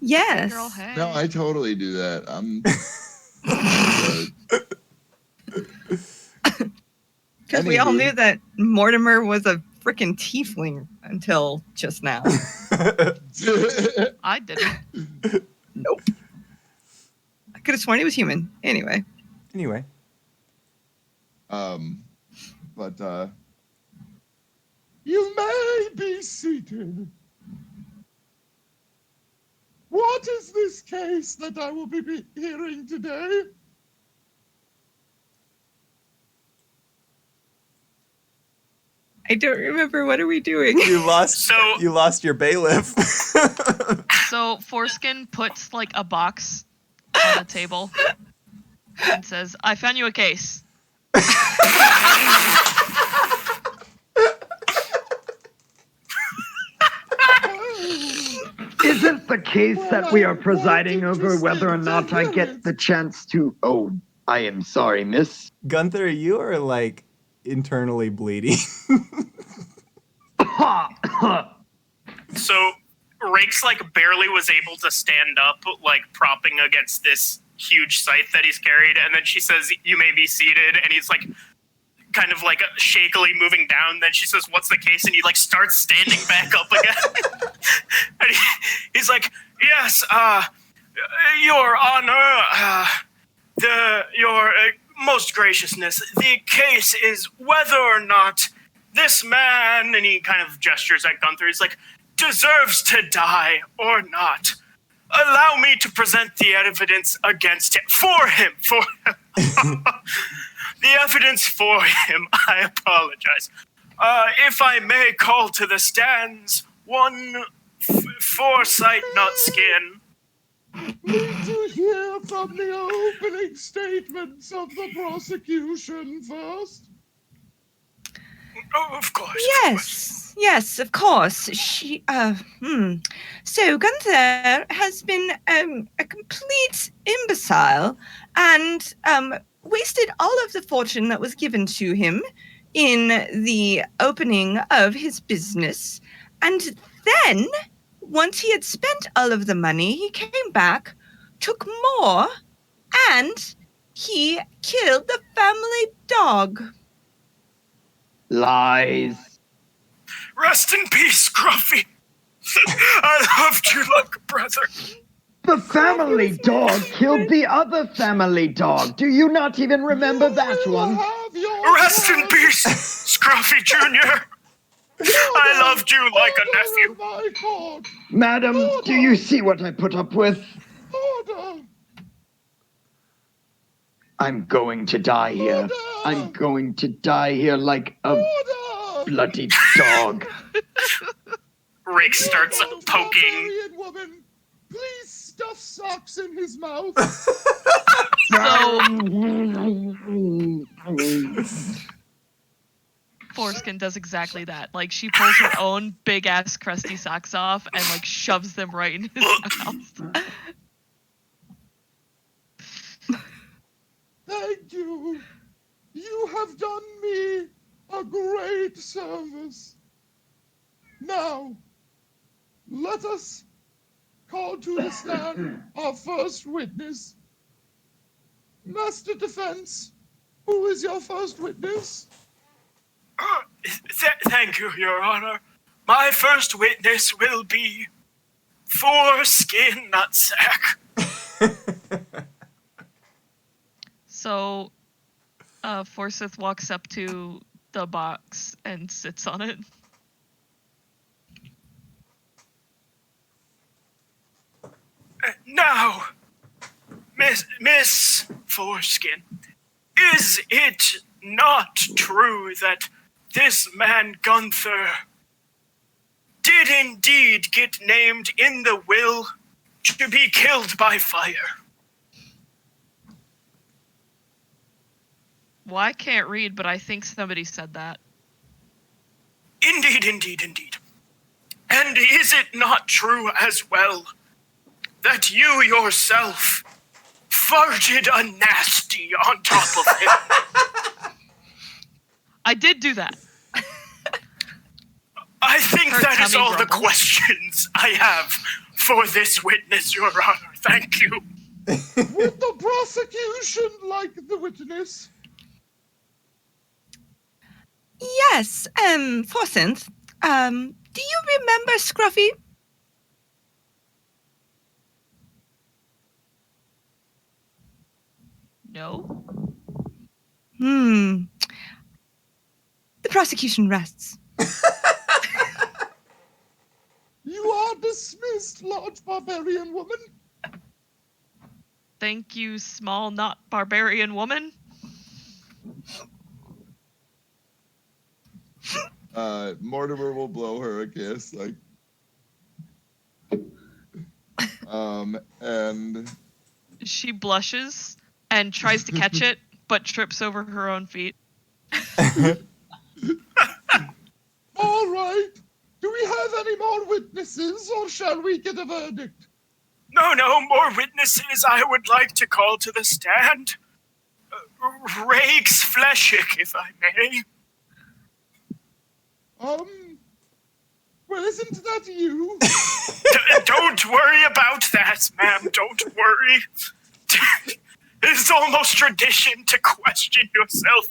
Yes.
Girl, hey.
no, I totally do that. I'm.
Because we all
Anywho.
knew that Mortimer was a freaking tiefling until just now.
I didn't.
Nope. I could have sworn he was human. Anyway.
Anyway.
But you may be seated. What is this case that I will be hearing today?
I don't remember. What are we doing?
You lost
So-
you lost your bailiff.
So Foreskin puts like a box on a table and says, "I found you a case."
Isn't the case that we are
Well,
presiding
what
over whether or
interesting
not I
to
get
hear it.
the chance to... Oh, I am sorry, miss.
Gunther, you are like internally bleeding.
So Rakes like barely was able to stand up, like propping against this huge scythe that he's carried, and then she says, "You may be seated," and he's like kind of like shakily moving down. Then she says, "What's the case?" And he like starts standing back up again. And he's like, "Yes, Your Honor, your most graciousness, the case is whether or not this man," and he kind of gestures at Gunther, he's like, "deserves to die or not. Allow me to present the evidence against him. For him. The evidence for him. I apologize. If I may call to the stands, one foresight, not skin."
Need to hear from the opening statements of the prosecution first.
Oh, of course.
Yes, of course. So Gunther has been a complete imbecile and wasted all of the fortune that was given to him in the opening of his business. And then, once he had spent all of the money, he came back, took more, and he killed the family dog.
Lies.
Rest in peace, Scruffy. I loved you like a brother.
The family dog killed the other family dog. Do you not even remember that one?
Rest in peace, Scruffy Jr. I loved you like a nephew.
Madam, do you see what I put up with?
Order.
I'm going to die here.
Order!
I'm going to die here like a
Order!
bloody dog.
Rick starts
You
poking.
barbarian woman, please stuff socks in his mouth.
Foreskin does exactly that. Like, she pulls her own big ass crusty socks off and like shoves them right in his mouth.
Thank you. You have done me a great service. Now, let us call to the stand our first witness. Master Defense, who is your first witness?
Thank you, Your Honor. My first witness will be Foreskin Nutsack.
So, Forsyth walks up to the box and sits on it.
Now, Miss Foreskin, is it not true that this man Gunther did indeed get named in the will to be killed by fire?
Well, I can't read, but I think somebody said that.
Indeed, indeed, indeed. And is it not true as well that you yourself farted a nasty on top of him?
I did do that.
I think
Her
that is
tummy
all the
grumbles.
questions I have for this witness, Your Honor. Thank you.
Would the prosecution like the witness?
Yes, Forsyth, do you remember Scruffy?
No?
The prosecution rests.
You are dismissed, large barbarian woman.
Thank you, small, not barbarian woman.
Mortimer will blow her a kiss, like, and
She blushes and tries to catch it, but trips over her own feet.
all right. Do we have any more witnesses, or shall we get a verdict?
No, more witnesses I would like to call to the stand. Rakes Fleshsack, if I may.
Well, isn't that you?
Don't worry about that, ma'am. Don't worry. It's almost tradition to question yourself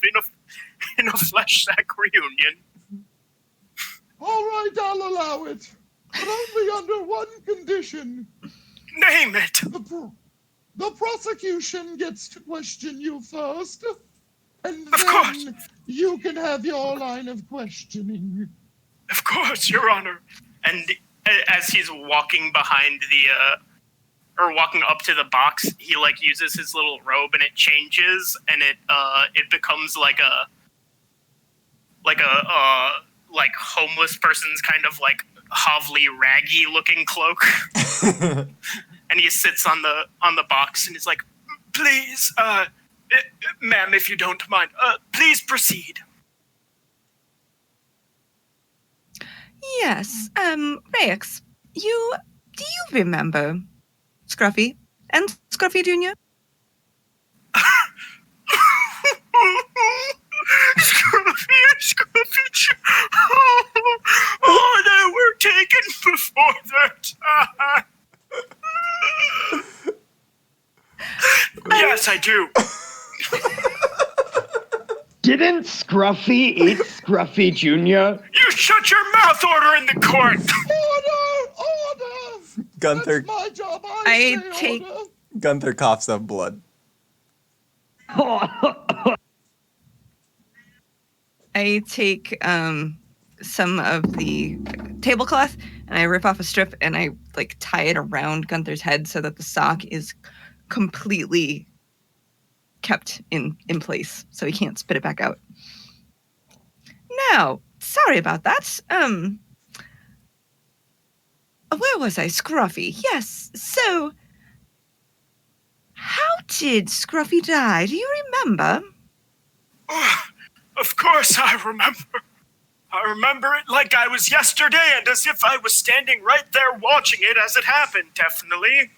in a Flashsack reunion.
All right, I'll allow it, but only under one condition.
Name it.
The prosecution gets to question you first, and
Of
then
course.
you can have your line of questioning.
Of course, Your Honor. And as he's walking behind or walking up to the box, he like uses his little robe and it changes and it becomes like a homeless person's kind of like hovely raggy looking cloak. And he sits on the box and is like, please, ma'am, if you don't mind, please proceed.
Yes, Rex, do you remember Scruffy and Scruffy Jr.?
Scruffy. Oh, they were taken before their time. Yes, I do.
Didn't Scruffy eat Scruffy Jr.?
You shut your mouth, order in the court.
Order!
Gunther
That's my job. I say
take-
order.
Gunther coughs up blood.
I take some of the tablecloth and I rip off a strip and I like tie it around Gunther's head so that the sock is completely kept in place, so he can't spit it back out. Now, sorry about that. Where was I? Scruffy. Yes. So, how did Scruffy die? Do you remember?
Oh, of course I remember. I remember it like I was yesterday and as if I was standing right there watching it as it happened, definitely.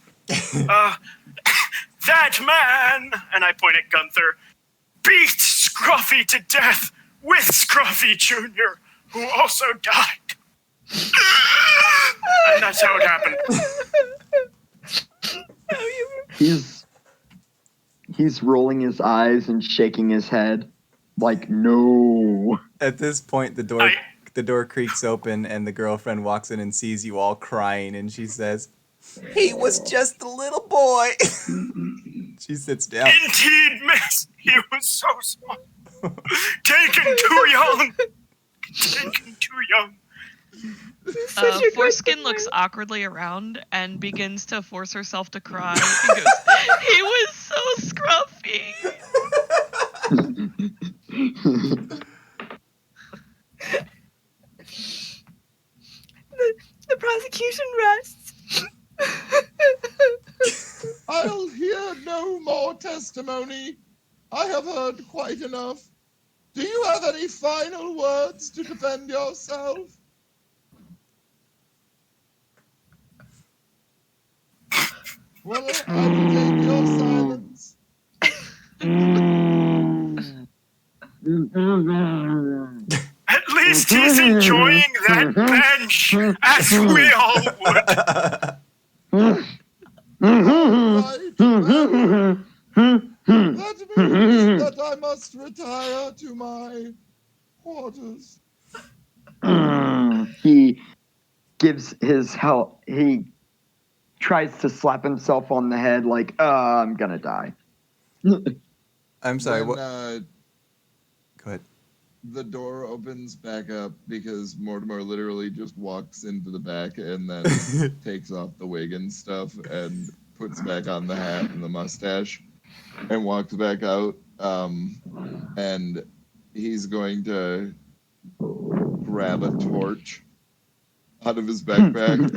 That man, and I point at Gunther, beat Scruffy to death with Scruffy Jr., who also died. And that's how it happened.
He's rolling his eyes and shaking his head like, no.
At this point, the door creaks open, and the girlfriend walks in and sees you all crying, and she says,
He was just a little boy.
she sits down.
Indeed, miss. He was so small. Taken too young. Taken too young.
Foreskin looks awkwardly around and begins to force herself to cry. He goes, he was so scruffy.
The prosecution rests.
I'll hear no more testimony. I have heard quite enough. Do you have any final words to defend yourself? Well, I will take your silence.
At least he's enjoying that bench, as we all would.
Right, well, that means that I must retire to my quarters.
He gives his help. He tries to slap himself on the head like, I'm gonna die.
I'm sorry,
When,
what? Go ahead.
The door opens back up because Mortimer literally just walks into the back and then takes off the wig and stuff and puts back on the hat and the mustache and walks back out. And he's going to grab a torch out of his backpack and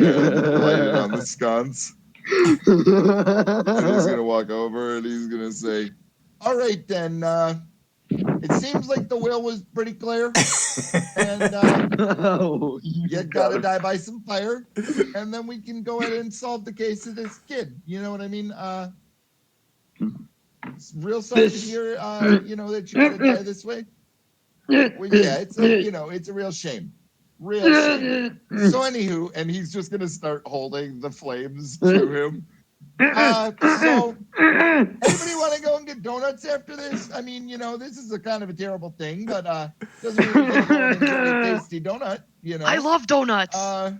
light it on the sconce. And he's going to walk over and he's going to say, all right, then, it seems like the will was pretty clear. And you gotta die by some fire. And then we can go ahead and solve the case of this kid. You know what I mean? It's real sorry to hear, that you gotta die this way. Well, yeah, it's a real shame. Real shame. So anywho, and he's just gonna start holding the flames to him. So anybody want to go and get donuts after this? I mean, this is a kind of a terrible thing, but doesn't mean we can't go and enjoy a tasty donut,
I love donuts.
Yes,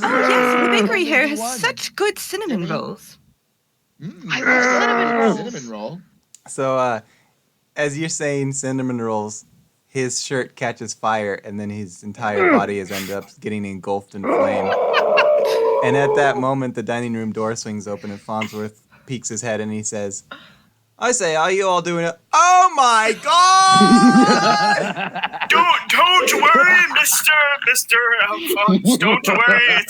the bakery here has such good cinnamon rolls.
I love cinnamon rolls.
Cinnamon roll.
So, as you're saying cinnamon rolls, his shirt catches fire, and then his entire body is ended up getting engulfed in flame. And at that moment, the dining room door swings open, and Farnsworth peeks his head, and he says, I say, how you all doing? Oh, my God!
Don't worry, Mr. Alphonse. Don't worry.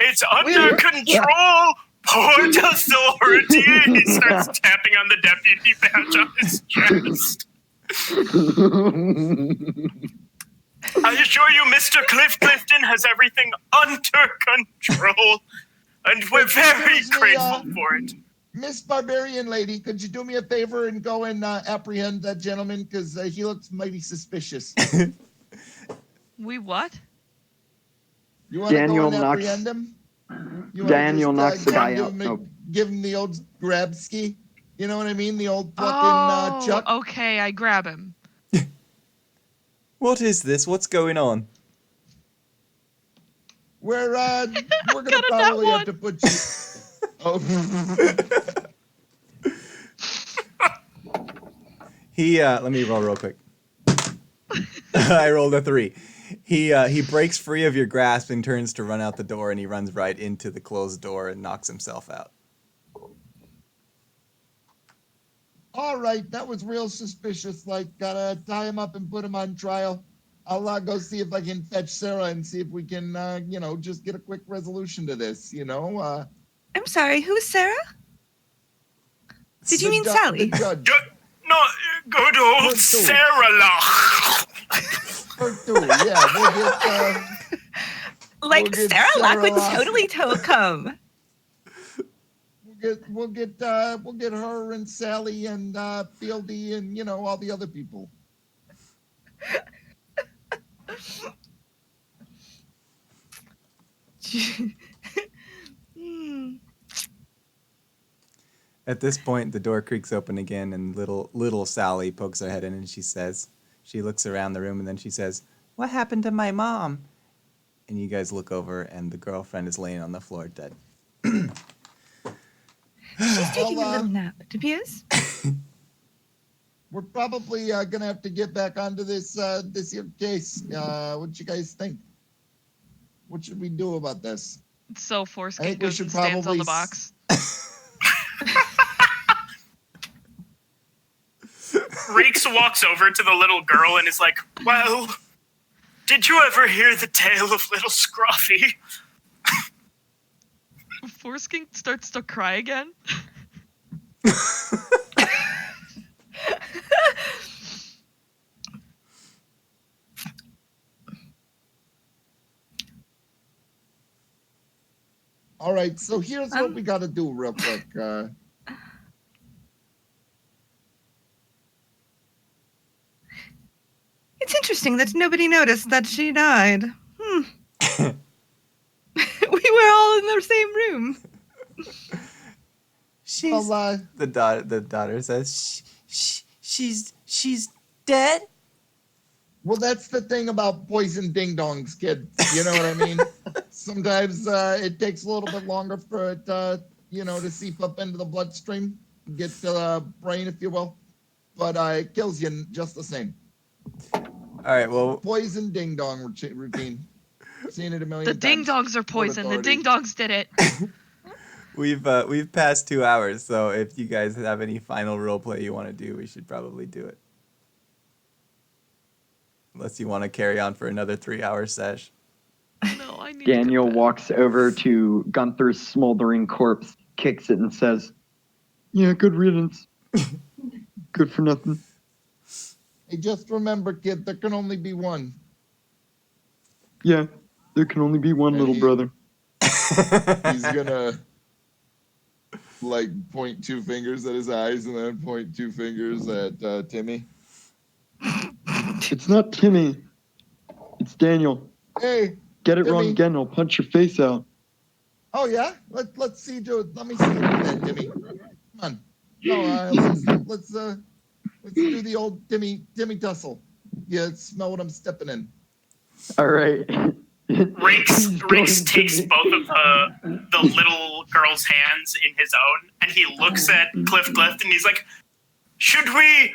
It's under control. Port authority. He starts tapping on the deputy badge on his chest. I assure you, Mr. Cliff Clifton has everything under control, and we're very grateful for it.
Miss Barbarian Lady, could you do me a favor and go and apprehend that gentleman? Because he looks mighty suspicious.
We what?
You want to go and
Daniel
apprehend him?
Daniel knocks the guy out.
Give him the old grab ski. You know what I mean? The old fucking chuck.
Okay, I grab him.
What is this? What's going on?
We're gonna probably have to put you. Oh.
Let me roll real quick. I rolled a 3. He breaks free of your grasp and turns to run out the door, and he runs right into the closed door and knocks himself out.
All right, that was real suspicious. Like, gotta tie him up and put him on trial. I'll go see if I can fetch Sarah and see if we can, just get a quick resolution to this.
I'm sorry, who's Sarah? Did you mean
The
Sally?
judge.
No, good old
Her too.
Sarah Loch.
Her too. Yeah, we'll get.
Like
We'll get
Sarah Lock would
Sarah Lock.
totally come.
We'll get her and Sally and Fieldy and all the other people.
Hmm.
At this point, the door creaks open again, and little Sally pokes her head in, and she looks around the room, and then she says, "What happened to my mom?" And you guys look over, and the girlfriend is laying on the floor dead.
She's taking a
Well,
little nap. Tobias?
We're probably gonna have to get back onto this here case. What you guys think? What should we do about this?
So
I
Foreskin
think we
goes
should
and stands on
probably
the box.
Reeks walks over to the little girl and is like, "Well, did you ever hear the tale of little Scruffy?"
Foreskin starts to cry again.
All right, so here's what we got to do real quick.
It's interesting that nobody noticed that she died. We were all in the same room.
The daughter says, she's dead.
Well, that's the thing about poison ding dongs, kid. You know what I mean? Sometimes it takes a little bit longer for it, to seep up into the bloodstream, get to the brain, if you will. But it kills you just the same.
All right, well,
Poison ding dong routine. Seen it a million
The
times.
ding dongs are poison. The
authority.
ding dongs did it.
we've passed 2 hours, so if you guys have any final role play you want to do, we should probably do it. Unless you want to carry on for another 3-hour sesh.
No, I need
Daniel
to go to bed.
walks over to Gunther's smoldering corpse, kicks it, and says, "Yeah, good riddance. Good for nothing."
Hey, just remember, kid, there can only be one.
Yeah, there can only be one
And
little
he-
brother.
He's gonna point 2 fingers at his eyes and then point 2 fingers at Timmy.
It's not Timmy. It's Daniel.
Hey,
Get it
Timmy.
wrong again, I'll punch your face out.
oh yeah, let's see, dude. Let me see you do that, Timmy. Come on. No, let's do the old Timmy tussle. Yeah, smell what I'm stepping in.
All right.
Reeks takes both of the little girl's hands in his own, and he looks at Cliff and he's like, "Should we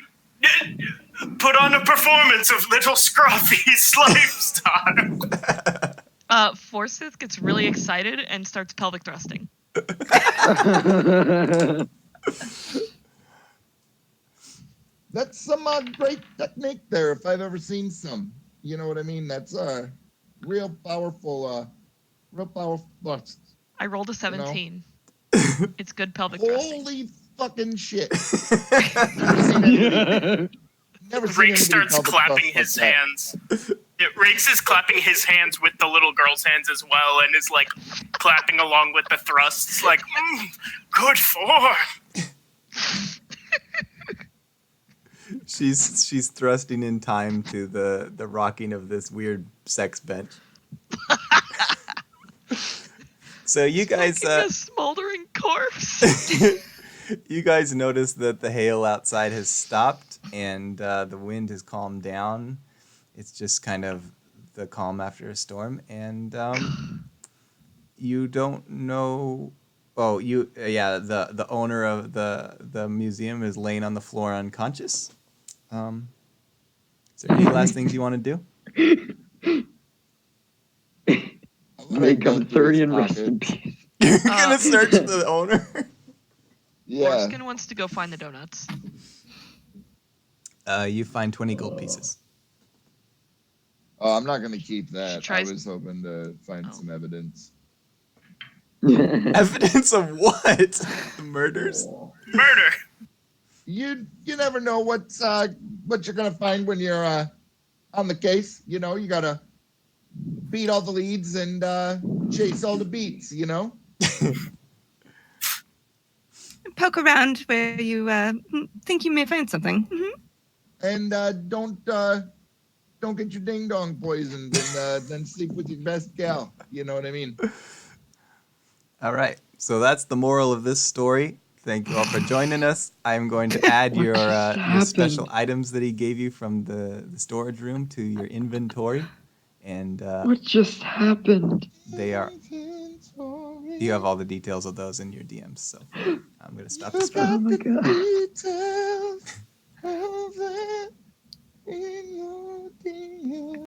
put on a performance of Little Scruffy's lifestyle?"
Forsyth gets really excited and starts pelvic thrusting.
That's some great technique there, if I've ever seen some. You know what I mean? That's real powerful thrust.
I rolled a 17. It's good pelvic thrusting.
Holy fucking shit! Never seen anybody
Reeks starts
pelvic
clapping
thrust
his
like that.
hands. Reeks is clapping his hands with the little girl's hands as well, and is like clapping along with the thrusts, like, good form.
She's thrusting in time to the rocking of this weird sex bench. So you guys,
Smoking a smoldering corpse.
you guys notice that the hail outside has stopped and the wind has calmed down. It's just kind of the calm after a storm, and you don't know. Oh, the owner of the museum is laying on the floor unconscious. Is there any last things you want to do?
May Gunthurian rest in peace.
You're gonna search the owner.
Yeah.
Foreskin wants to go find the donuts.
You find 20 gold pieces.
Oh, I'm not going to keep that. I
tries-
was hoping to find
Oh.
some evidence.
Evidence of what? The murders?
Murder.
You never know what you're going to find when you're on the case. You know, you got to beat all the leads and chase all the beats, you know?
Poke around where you think you may find something.
And don't get your ding dong poisoned and then sleep with your best gal. You know what I mean?
All right. So that's the moral of this story. Thank you all for joining us. I'm going to add your special items that he gave you from the storage room to your inventory. And
What just happened?
they are. You have all the details of those in your DMs. So I'm going to stop the stream.
Oh my god.
Details of that in your DMs.